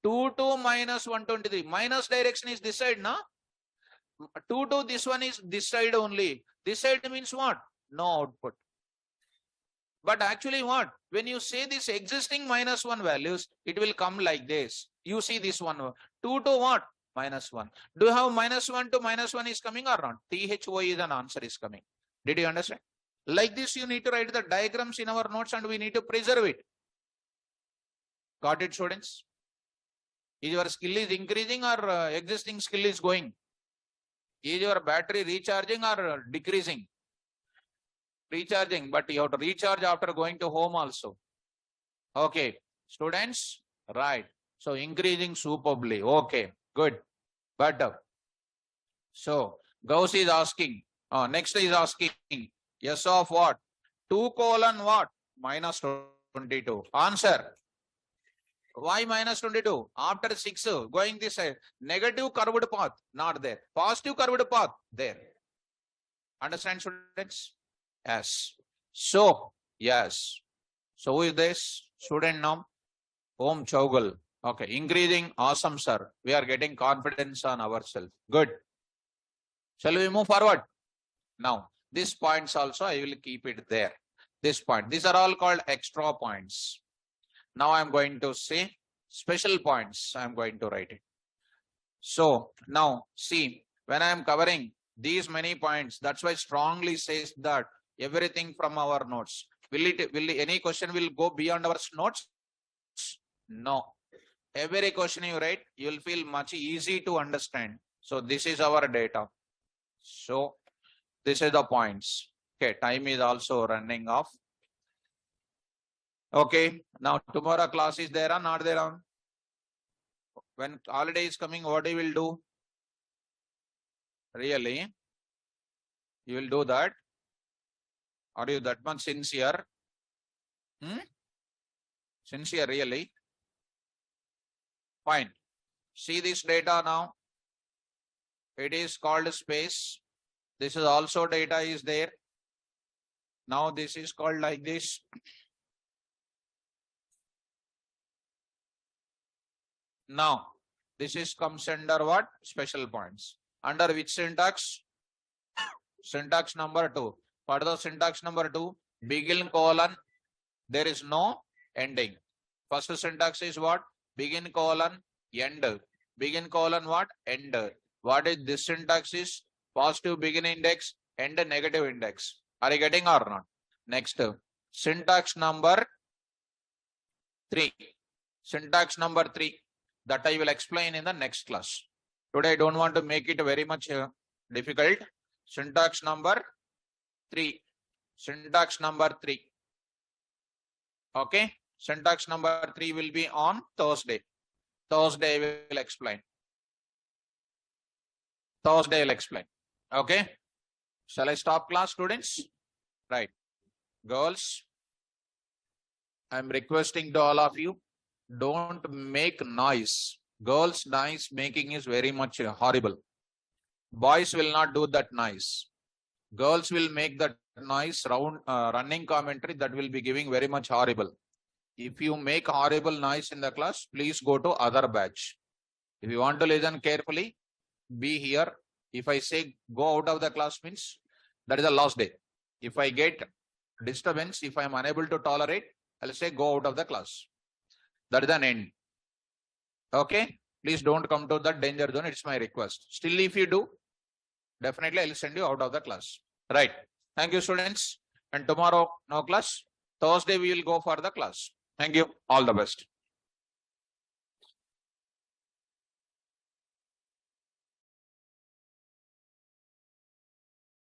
2 to minus 123. Minus direction is this side, no? 2 to this one is this side only. This side means what? No output. But actually what? When you say this existing minus 1 values, it will come like this. You see this one. 2 to what? Minus 1. Do you have minus 1 to minus 1 is coming or not? THO is an answer is coming. Did you understand? Like this, you need to write the diagrams in our notes and we need to preserve it. Got it, students? Is your skill is increasing or existing skill is going? Is your battery recharging or decreasing? Recharging, but you have to recharge after going to home also. Okay, students, right. So increasing superbly. Okay, good. But so Gauss is asking, next is asking, yes of what? 2 colon what? Minus 22. Answer. Why minus 22? After 6, going this side. Negative curved path, not there. Positive curved path, there. Understand, students? Yes. So, yes. So who is this? Student name? Om Chaugal. Okay. Increasing. Awesome, sir. We are getting confidence on ourselves. Good. Shall we move forward? Now, these points also, I will keep it there. This point. These are all called extra points. Now I am going to say special points. I am going to write it. So now see, when I am covering these many points, that's why strongly says that everything from our notes. Will any question will go beyond our notes? No. Every question you write, you will feel much easy to understand. So this is our data. So this is the points. Okay, time is also running off. Okay, now tomorrow class is there or not there? When holiday is coming, what you will do? Really? You will do that? Are you that much sincere? Sincere, really? Fine. See this data now. It is called space. This is also data is there. Now this is called like this. Now, this is comes under what? Special points. Under which syntax? Syntax number 2. For the syntax number 2, begin colon, there is no ending. First syntax is what? Begin colon, end. Begin colon what? End. What is this syntax is? Positive begin index, end negative index. Are you getting or not? Next, syntax number 3. Syntax number 3. That I will explain in the next class. Today I don't want to make it very much difficult. Syntax number 3. Syntax number 3. Okay. Syntax number 3 will be on Thursday. Thursday I will explain. Thursday I will explain. Okay. Shall I stop class, students? Right. Girls, I am requesting to all of you, don't make noise. Girls' noise making is very much horrible. Boys will not do that noise. Girls will make that noise running commentary that will be giving very much horrible. If you make horrible noise in the class, please go to other batch. If you want to listen carefully, be here. If I say go out of the class means that is the last day. If I get disturbance, if I am unable to tolerate, I'll say go out of the class. That is an end. Okay. Please don't come to that danger zone. It's my request. Still, if you do, definitely I'll send you out of the class. Right. Thank you, students. And tomorrow, no class. Thursday we will go for the class. Thank you. All the best.